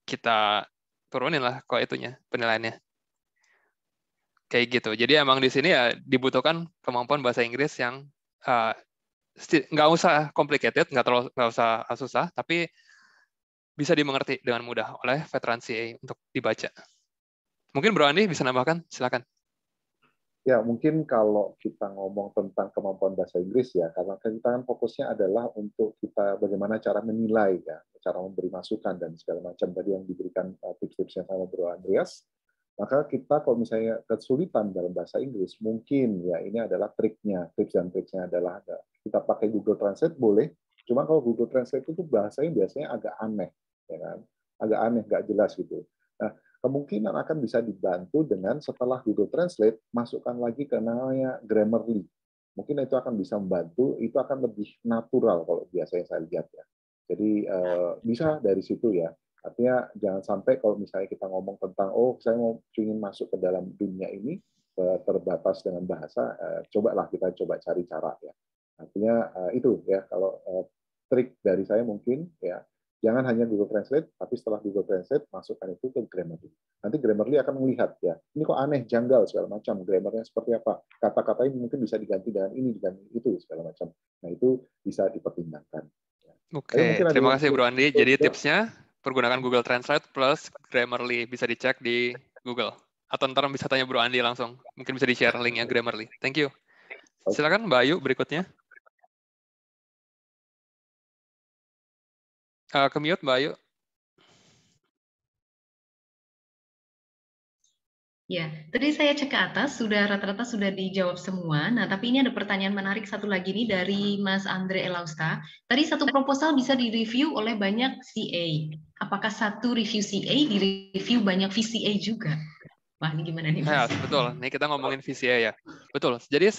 S1: kita turunin lah kok itunya, penilaiannya. Kayak gitu. Jadi emang di sini ya dibutuhkan kemampuan bahasa Inggris yang nggak usah complicated, nggak usah susah, tapi bisa dimengerti dengan mudah oleh veteran CA untuk dibaca. Mungkin Bro Andi bisa nambahkan, silakan.
S3: Ya, mungkin kalau kita ngomong tentang kemampuan bahasa Inggris ya, karena kita kan fokusnya adalah untuk kita bagaimana cara menilai ya, cara memberi masukan dan segala macam tadi yang diberikan tips-tipsnya sama Bro Andreas. Maka kita kalau misalnya kesulitan dalam bahasa Inggris, mungkin ya ini adalah triknya, tips dan triknya adalah kita pakai Google Translate boleh, cuma kalau Google Translate itu bahasanya biasanya agak aneh, ya kan? Agak aneh, nggak jelas gitu. Nah, kemungkinan akan bisa dibantu dengan setelah Google Translate, masukkan lagi ke namanya Grammarly. Mungkin itu akan bisa membantu, itu akan lebih natural kalau biasanya saya lihat ya. Jadi bisa dari situ ya. Artinya jangan sampai kalau misalnya kita ngomong tentang, oh saya mau ingin masuk ke dalam dunia ini, terbatas dengan bahasa, cobalah kita coba cari cara ya. Artinya itu ya, kalau trik dari saya mungkin ya, jangan hanya Google Translate, tapi setelah Google Translate, masukkan itu ke Grammarly. Nanti Grammarly akan melihat, ya, ini kok aneh, janggal, segala macam. Grammarnya seperti apa? Kata-kata ini mungkin bisa diganti dengan ini, dengan itu, segala macam. Nah, itu bisa dipertimbangkan.
S1: Oke, terima kasih Bro Andi. Jadi tipsnya, pergunakan Google Translate plus Grammarly. Bisa dicek di Google. Atau ntar bisa tanya Bro Andi langsung. Mungkin bisa di-share linknya Grammarly. Thank you. Silakan Mbak Ayu berikutnya. Ke-mute Mbak Ayu.
S2: Ya, tadi saya cek ke atas, rata-rata sudah dijawab semua. Nah, tapi ini ada pertanyaan menarik satu lagi nih dari Mas Andre Elausta. Tadi satu proposal bisa direview oleh banyak CA. Apakah satu review CA direview banyak VCA juga? Wah, ini gimana nih, Mas?
S1: Ya, betul. Ini kita ngomongin VCA ya. Betul. Jadi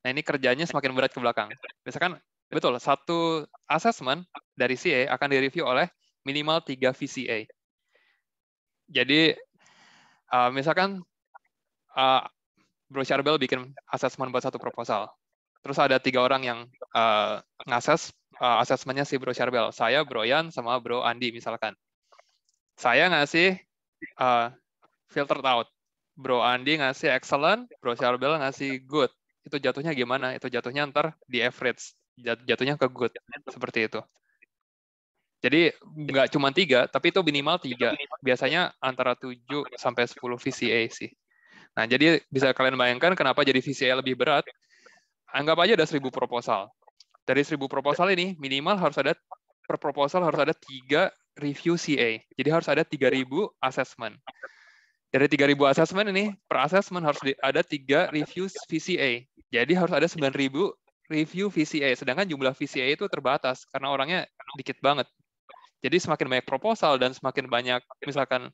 S1: nah ini kerjanya semakin berat ke belakang. Misalkan, betul, satu assessment dari CA akan direview oleh minimal 3 VCA. Jadi, misalkan Bro Charbel bikin assessment buat satu proposal. Terus ada 3 orang yang ngasses assessment-nya si Bro Charbel. Saya, Bro Yan, sama Bro Andi misalkan. Saya ngasih filtered out. Bro Andi ngasih excellent, Bro Charbel ngasih good. Itu jatuhnya gimana? Itu jatuhnya ntar di average. Jatuhnya ke good. Seperti itu. Jadi nggak cuma 3, tapi itu minimal 3. Biasanya antara 7 sampai 10 VCA sih. Nah, jadi bisa kalian bayangkan kenapa jadi VCA lebih berat. Anggap aja ada 1.000 proposal. Dari 1.000 proposal ini, minimal harus ada, per proposal harus ada 3 review CA. Jadi harus ada 3.000 assessment. Dari 3.000 assessment ini, per assessment harus ada 3 review VCA. Jadi harus ada 9.000 review VCA. Sedangkan jumlah VCA itu terbatas, karena orangnya dikit banget. Jadi semakin banyak proposal dan semakin banyak, misalkan,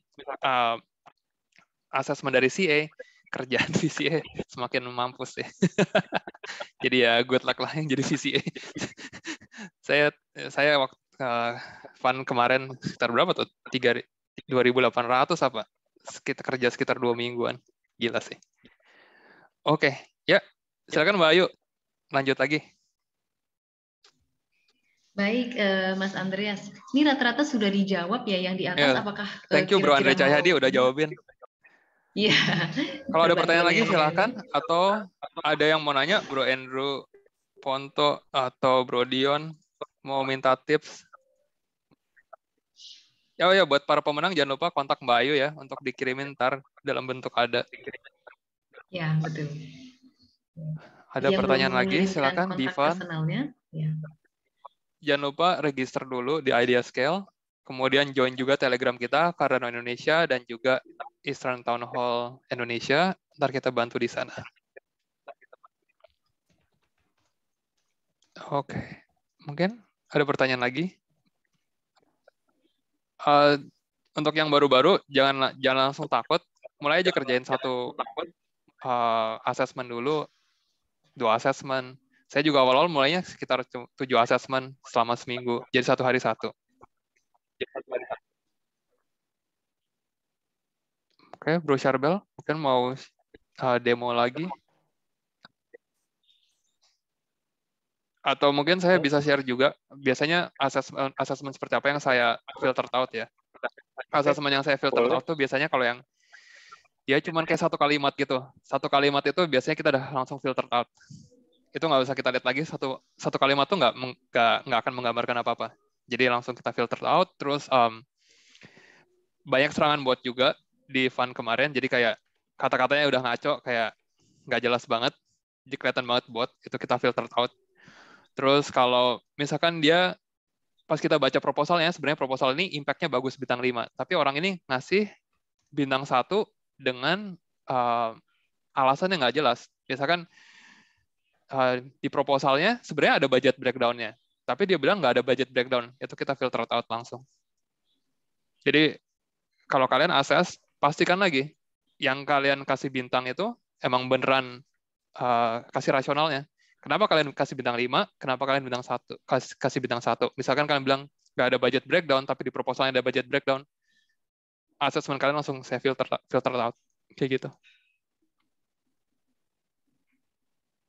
S1: assessment dari CA, kerjaan VCA semakin mampus ya. Jadi ya good luck lah yang jadi VCA. saya waktu fun kemarin sekitar berapa tuh? 2.800 apa? Kerja sekitar 2 mingguan. Gila sih. Oke, ya. Silakan Mbak Ayu. Lanjut lagi.
S2: Baik, Mas Andreas. Ini rata-rata sudah dijawab ya yang di atas.
S1: Ya.
S2: Apakah
S1: thank you Bro Andre Cahyadi udah jawabin.
S2: Iya.
S1: Kalau ada pertanyaan lagi silakan, atau ada yang mau nanya, Bro Andrew Ponto atau Bro Dion mau minta tips. Ya, buat para pemenang jangan lupa kontak Mbak Ayu ya untuk dikirimin ntar dalam bentuk ada.
S2: Ya, betul.
S1: Ada yang pertanyaan lagi, silakan Divan.
S2: Ya.
S1: Jangan lupa register dulu di IdeaScale, kemudian join juga Telegram kita, Cardano Indonesia, dan juga Eastern Town Hall Indonesia. Ntar kita bantu di sana. Oke, mungkin ada pertanyaan lagi? Untuk yang baru-baru, jangan langsung takut. Mulai aja kerjain satu assessment dulu, 2 assessment. Saya juga awal-awal mulainya sekitar 7 assessment selama seminggu. Jadi 1 hari 1. Oke, Bro Charbel, mungkin mau demo lagi? Atau mungkin saya bisa share juga, biasanya assessment seperti apa yang saya filter out ya. Assessment yang saya filter out tuh biasanya kalau yang dia cuman kayak satu kalimat gitu. Satu kalimat itu biasanya kita udah langsung filter out. Itu nggak usah kita lihat lagi, satu kalimat tuh nggak akan menggambarkan apa-apa. Jadi langsung kita filter out, terus banyak serangan bot juga di fun kemarin, jadi kayak kata-katanya udah ngaco, kayak nggak jelas banget, jadi kelihatan banget bot, itu kita filter out. Terus kalau misalkan dia, pas kita baca proposalnya, sebenarnya proposal ini impact-nya bagus bintang 5, tapi orang ini ngasih bintang 1 dengan alasan yang nggak jelas. Misalkan di proposalnya sebenarnya ada budget breakdown-nya, tapi dia bilang nggak ada budget breakdown, itu kita filter out langsung. Jadi kalau kalian assess, pastikan lagi yang kalian kasih bintang itu emang beneran kasih rasionalnya. Kenapa kalian kasih bintang 5? Kenapa kalian bintang 1? Kasih bintang 1. Misalkan kalian bilang nggak ada budget breakdown, tapi di proposalnya ada budget breakdown, assessment kalian langsung saya filter out. Kayak gitu.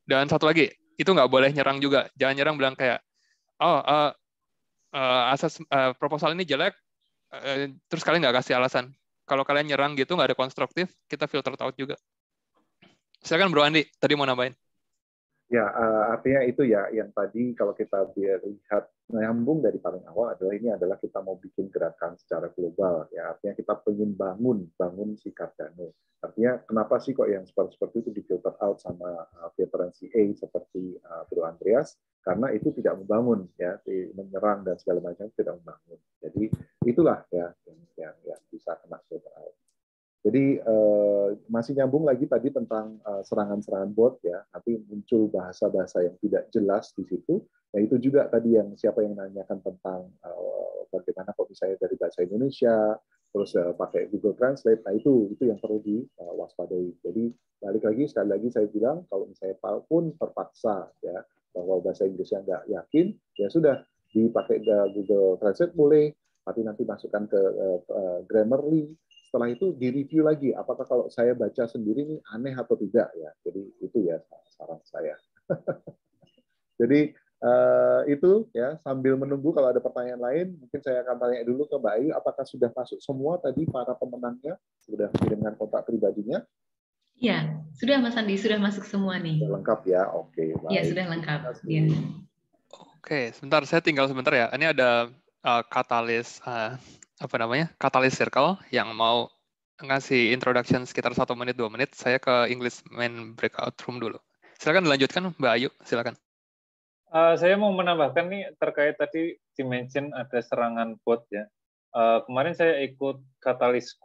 S1: Dan satu lagi, itu nggak boleh nyerang juga. Jangan nyerang bilang kayak, proposal ini jelek, terus kalian nggak kasih alasan. Kalau kalian nyerang gitu, nggak ada konstruktif, kita filter out juga. Silakan Bro Andi, tadi mau nambahin.
S3: Ya, artinya itu ya yang tadi kalau kita lihat nyambung dari paling awal adalah ini adalah kita mau bikin gerakan secara global. Ya, artinya kita pengen bangun si Cardano. Artinya kenapa sih kok yang seperti itu di filter out sama veteran CA seperti Bro Andreas? Karena itu tidak membangun, ya, menyerang dan segala macam tidak membangun. Jadi itulah ya yang bisa kena filter out. Jadi masih nyambung lagi tadi tentang serangan-serangan bot ya, nanti muncul bahasa-bahasa yang tidak jelas di situ. Nah itu juga tadi yang siapa yang nanyakan tentang bagaimana kok misalnya dari bahasa Indonesia, terus pakai Google Translate, nah itu yang perlu diwaspadai. Jadi balik lagi sekali lagi saya bilang kalau misalnya pun terpaksa ya bahwa bahasa Inggrisnya nggak yakin, ya sudah dipakai Google Translate boleh, tapi nanti masukkan ke Grammarly. Setelah itu direview lagi, apakah kalau saya baca sendiri ini aneh atau tidak ya. Jadi itu ya saran saya. Jadi itu ya sambil menunggu kalau ada pertanyaan lain, mungkin saya akan tanya dulu ke Mbak Ayu, apakah sudah masuk semua tadi para pemenangnya, sudah kirimkan kontak pribadinya?
S2: Iya, sudah Mas Andi, sudah masuk semua nih.
S3: Sudah lengkap ya, oke.
S2: Iya, sudah lengkap. Ya.
S1: Oke, sebentar, saya tinggal sebentar ya. Ini ada katalis katalis circle yang mau ngasih introduction sekitar 1 menit 2 menit. Saya ke English main breakout room dulu. Silakan dilanjutkan Mbak Ayu, silakan.
S4: Saya mau menambahkan nih terkait tadi dimension ada serangan bot ya. Kemarin saya ikut katalis.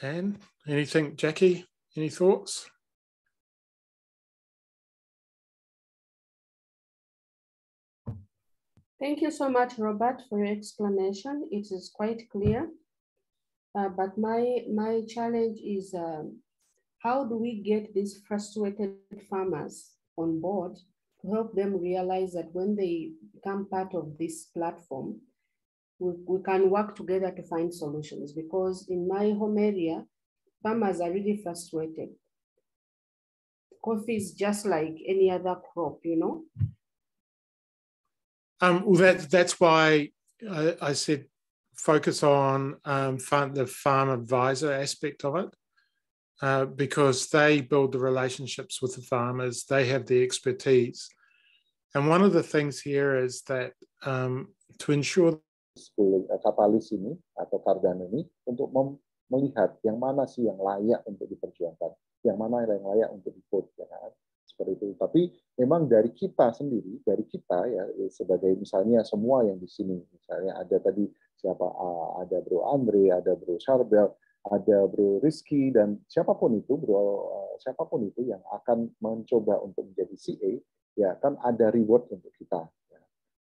S6: And anything, Jackie? Any thoughts?
S7: Thank you so much, Robert, for your explanation. It is quite clear. But my challenge is how do we get these frustrated farmers on board to help them realize that when they become part of this platform, we can work together to find solutions? Because in my home area, farmers are really frustrated. Coffee is just like any other crop, you know?
S6: Well, that's why I said focus on the farm advisor aspect of it, because they build the relationships with the farmers, they have the expertise. And one of the things here is that to ensure
S3: katalis ini atau Cardano ini untuk melihat yang mana sih yang layak untuk diperjuangkan, yang mana yang layak untuk di-vote, ya kan? Seperti itu. Tapi memang dari kita sendiri, dari kita ya sebagai misalnya semua yang di sini, misalnya ada tadi siapa, ada Bro Andre, ada Bro Charbel, ada Bro Rizky, dan siapapun itu yang akan mencoba untuk menjadi CA, ya kan ada reward untuk kita.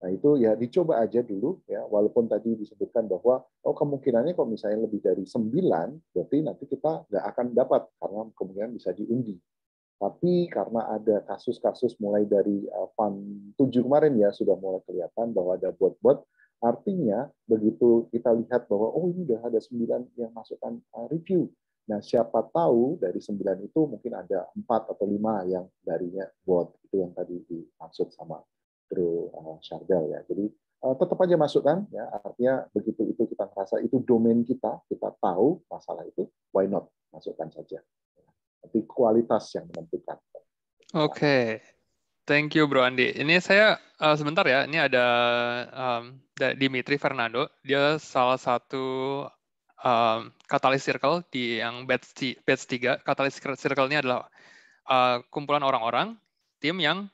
S3: Nah itu ya dicoba aja dulu ya, walaupun tadi disebutkan bahwa kemungkinannya kalau misalnya lebih dari 9, berarti nanti kita nggak akan dapat karena kemungkinan bisa diundi. Tapi karena ada kasus-kasus mulai dari Fund 7 kemarin ya sudah mulai kelihatan bahwa ada bot-bot, Artinya begitu kita lihat bahwa oh ini udah ada 9 yang masukkan review. Nah, siapa tahu dari 9 itu mungkin ada 4 atau 5 yang darinya bot. Itu yang tadi dimaksud sama Bro Syardel ya. Jadi tetap aja masukkan ya. Artinya begitu itu kita merasa itu domain kita tahu masalah itu, why not masukkan saja. Tapi kualitas yang menentukan.
S1: Oke. Thank you, Bro Andi. Ini saya sebentar ya. Ini ada Dimitri Fernando. Dia salah satu Catalyst Circle di yang batch 3. Catalyst Circle ini adalah kumpulan orang-orang, tim yang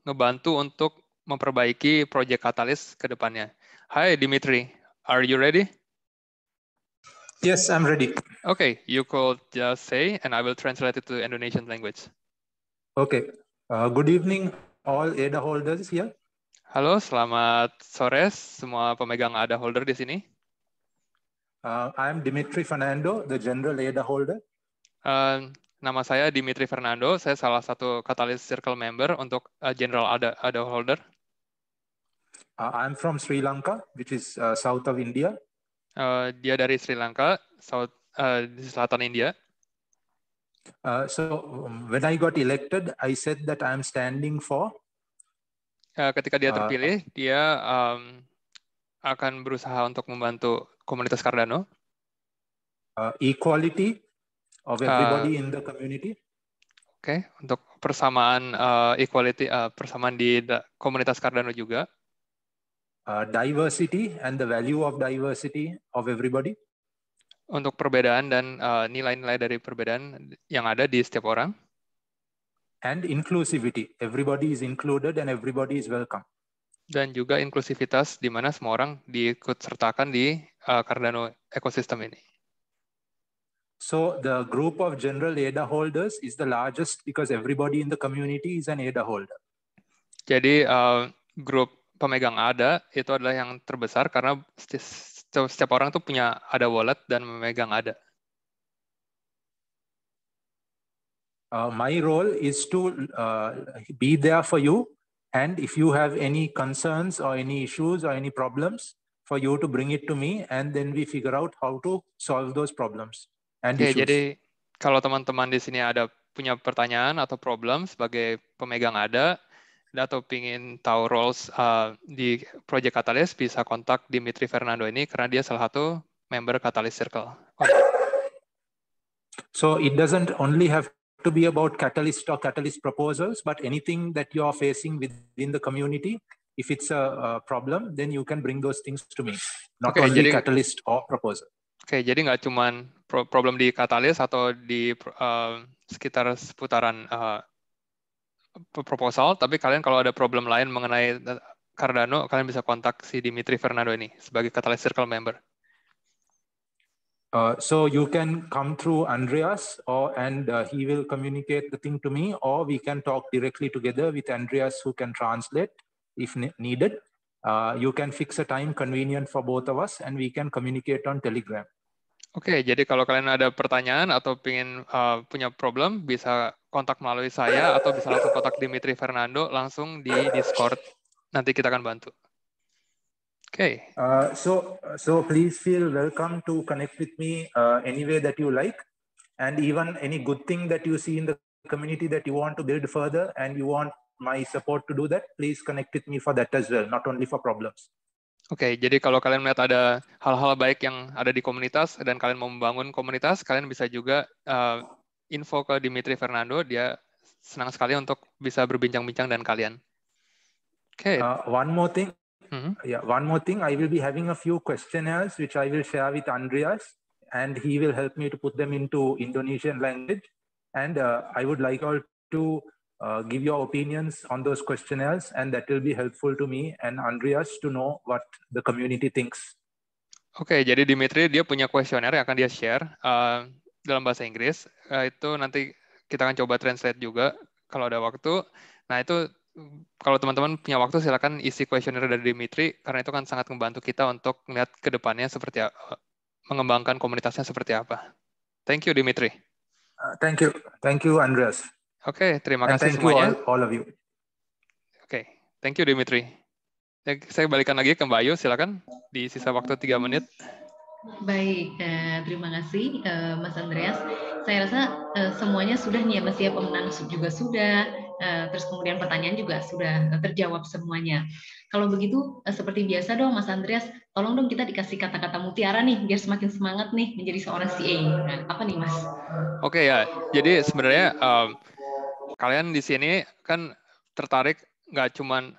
S1: ngebantu untuk memperbaiki proyek Catalyst ke depannya. Hi, Dimitri. Are you ready?
S8: Yes, I'm ready.
S1: Okay, you could just say, and I will translate it to Indonesian language.
S8: Okay. Good evening, all ADA holders here.
S1: Halo, selamat sore semua pemegang ADA holder di sini.
S8: I'm Dimitri Fernando, the General ADA holder.
S1: Nama saya Dimitri Fernando, saya salah satu Catalyst Circle member untuk General ADA holder.
S8: I'm from Sri Lanka, which is south of India.
S1: Dia dari Sri Lanka, di selatan India.
S8: So when I got elected, I said that I'm standing for.
S1: Ketika dia terpilih, dia akan berusaha untuk membantu komunitas Cardano.
S8: Equality of everybody in the community.
S1: Oke, untuk persamaan equality, persamaan di komunitas Cardano juga.
S8: Diversity and the value of diversity of everybody.
S1: Untuk perbedaan dan nilai-nilai dari perbedaan yang ada di setiap orang.
S8: And inclusivity, everybody is included and everybody is welcome.
S1: Dan juga inklusivitas di mana semua orang diikut sertakan di Cardano ekosistem ini.
S8: So the group of general ADA holders is the largest because everybody in the community is an ADA holder.
S1: Jadi grup pemegang ADA itu adalah yang terbesar karena setiap orang tuh punya ADA wallet dan memegang ADA.
S8: My role is to be there for you, and if you have any concerns or any issues or any problems, for you to bring it to me, and then we figure out how to solve those problems and issues.
S1: Jadi kalau teman-teman di sini ada punya pertanyaan atau problem sebagai pemegang ADA, atau ingin tahu roles di Project Catalyst, bisa kontak Dimitri Fernando ini karena dia salah satu member Catalyst Circle.
S8: So it doesn't only have to be about Catalyst or Catalyst proposals, but anything that you are facing within the community, if it's a problem, then you can bring those things to me. Not only Catalyst or proposal.
S1: Oke, jadi nggak cuma problem di Catalyst atau di sekitar seputaran proposal, tapi kalian kalau ada problem lain mengenai Cardano, kalian bisa kontak si Dimitri Fernando ini sebagai Catalyst Circle member.
S8: So you can come through Andreas, and he will communicate the thing to me, or we can talk directly together with Andreas who can translate if needed. You can fix a time convenient for both of us, and we can communicate on Telegram.
S1: Oke, jadi kalau kalian ada pertanyaan atau ingin punya problem, bisa kontak melalui saya atau bisa langsung kontak Dimitri Fernando langsung di Discord. Nanti kita akan bantu. Oke.
S8: So please feel welcome to connect with me any way that you like, and even any good thing that you see in the community that you want to build further and you want my support to do that, please connect with me for that as well, not only for problems.
S1: Oke, jadi kalau kalian melihat ada hal-hal baik yang ada di komunitas dan kalian mau membangun komunitas, kalian bisa juga info ke Dimitri Fernando, dia senang sekali untuk bisa berbincang-bincang dengan kalian. Oke.
S8: One more thing. Yeah, one more thing. I will be having a few questionnaires which I will share with Andreas, and he will help me to put them into Indonesian language. And I would like all to give your opinions on those questionnaires, and that will be helpful to me and Andreas to know what the community thinks.
S1: Oke, jadi Dimitri dia punya kuesioner yang akan dia share dalam bahasa Inggris. Itu nanti kita akan coba translate juga kalau ada waktu. Nah itu kalau teman-teman punya waktu silakan isi kuesioner dari Dimitri karena itu kan sangat membantu kita untuk melihat ke depannya seperti mengembangkan komunitasnya seperti apa. Thank you Dimitri.
S8: Thank you Andreas.
S1: Oke, terima kasih
S8: semuanya.
S1: Semuanya.
S8: Thank you all of you.
S1: Oke, thank you Dimitri. Saya balikan lagi ke Mbak Ayu, silakan di sisa waktu 3 menit.
S2: Baik, terima kasih Mas Andreas. Saya rasa semuanya sudah nih ya Mas ya, pemenang juga sudah, terus kemudian pertanyaan juga sudah terjawab semuanya. Kalau begitu seperti biasa dong Mas Andreas, tolong dong kita dikasih kata-kata mutiara nih biar semakin semangat nih menjadi seorang CA. Nah, apa nih Mas?
S1: Oke ya, jadi sebenarnya kalian di sini kan tertarik nggak cuman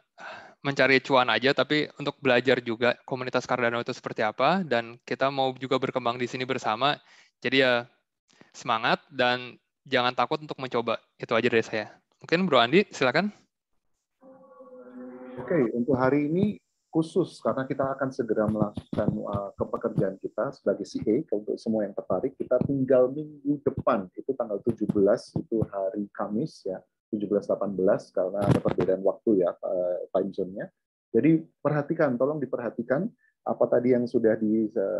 S1: mencari cuan aja, tapi untuk belajar juga komunitas Cardano itu seperti apa, dan kita mau juga berkembang di sini bersama. Jadi ya semangat dan jangan takut untuk mencoba. Itu aja dari saya. Mungkin Bro Andi, silakan.
S3: Oke, untuk hari ini khusus karena kita akan segera melakukan kepekerjaan kita sebagai CA. Untuk semua yang tertarik, kita tinggal minggu depan, itu tanggal 17, itu hari Kamis ya. 17-18 karena ada perbedaan waktu ya time zone-nya. Jadi perhatikan, tolong diperhatikan apa tadi yang sudah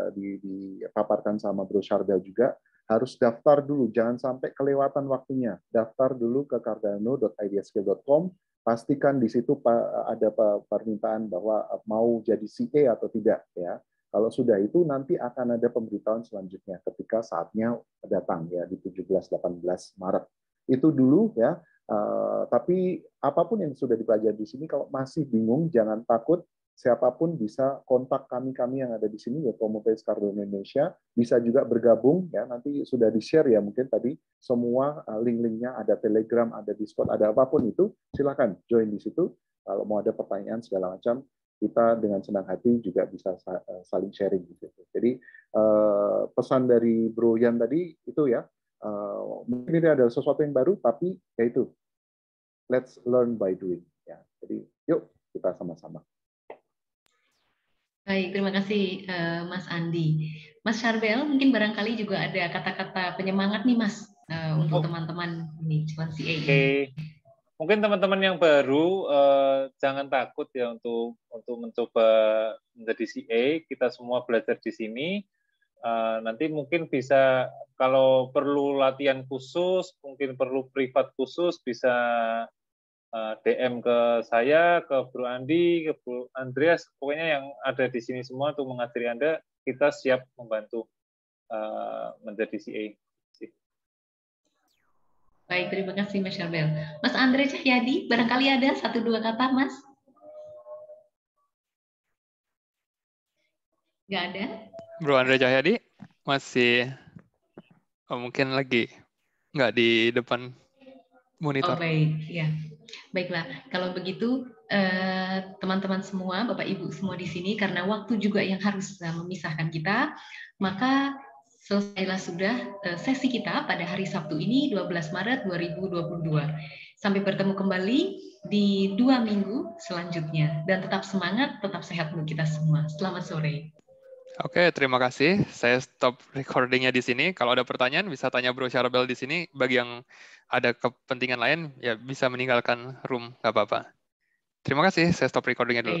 S3: dipaparkan sama Bro Syarbel juga, harus daftar dulu, jangan sampai kelewatan waktunya. Daftar dulu ke cardano.ideascale.com, pastikan di situ ada permintaan bahwa mau jadi CA atau tidak ya. Kalau sudah itu nanti akan ada pemberitahuan selanjutnya ketika saatnya datang ya di 17-18 Maret. Itu dulu ya. Tapi apapun yang sudah dipelajari di sini, kalau masih bingung, jangan takut. Siapapun bisa kontak kami yang ada di sini, ya Komunitas Cardano Indonesia. Bisa juga bergabung, ya nanti sudah di-share ya mungkin tadi semua link-linknya, ada Telegram, ada Discord, ada apapun itu, silakan join di situ. Kalau mau ada pertanyaan segala macam, kita dengan senang hati juga bisa saling sharing gitu. Jadi pesan dari Bro Yan tadi itu ya. Mungkin ini adalah sesuatu yang baru, tapi yaitu let's learn by doing. Ya, jadi yuk kita sama-sama.
S2: Baik, terima kasih Mas Andi. Mas Syarbel, mungkin barangkali juga ada kata-kata penyemangat nih Mas untuk teman-teman ini cuan CA.
S4: Oke. Mungkin teman-teman yang baru jangan takut ya untuk mencoba menjadi CA. Kita semua belajar di sini. Nanti mungkin bisa kalau perlu latihan khusus, mungkin perlu privat khusus, bisa DM ke saya, ke Bro Andi, ke Bro Andreas, pokoknya yang ada di sini semua untuk mengajari Anda, kita siap membantu menjadi CA.
S2: Baik, terima kasih Mas Syarbel. Mas Andre Cahyadi, barangkali ada 1-2 kata Mas? Nggak ada?
S1: Bro Andre Cahyadi masih mungkin lagi nggak di depan monitor.
S2: Oh baik, ya. Baiklah, kalau begitu teman-teman semua, Bapak Ibu semua di sini, karena waktu juga yang harus memisahkan kita, maka selesailah sudah sesi kita pada hari Sabtu ini, 12 Maret 2022. Sampai bertemu kembali di 2 minggu selanjutnya. Dan tetap semangat, tetap sehat untuk kita semua. Selamat sore.
S1: Oke, terima kasih. Saya stop recordingnya di sini. Kalau ada pertanyaan, bisa tanya Bro Syarbel di sini. Bagi yang ada kepentingan lain, ya bisa meninggalkan room, nggak apa-apa. Terima kasih, saya stop recordingnya dulu.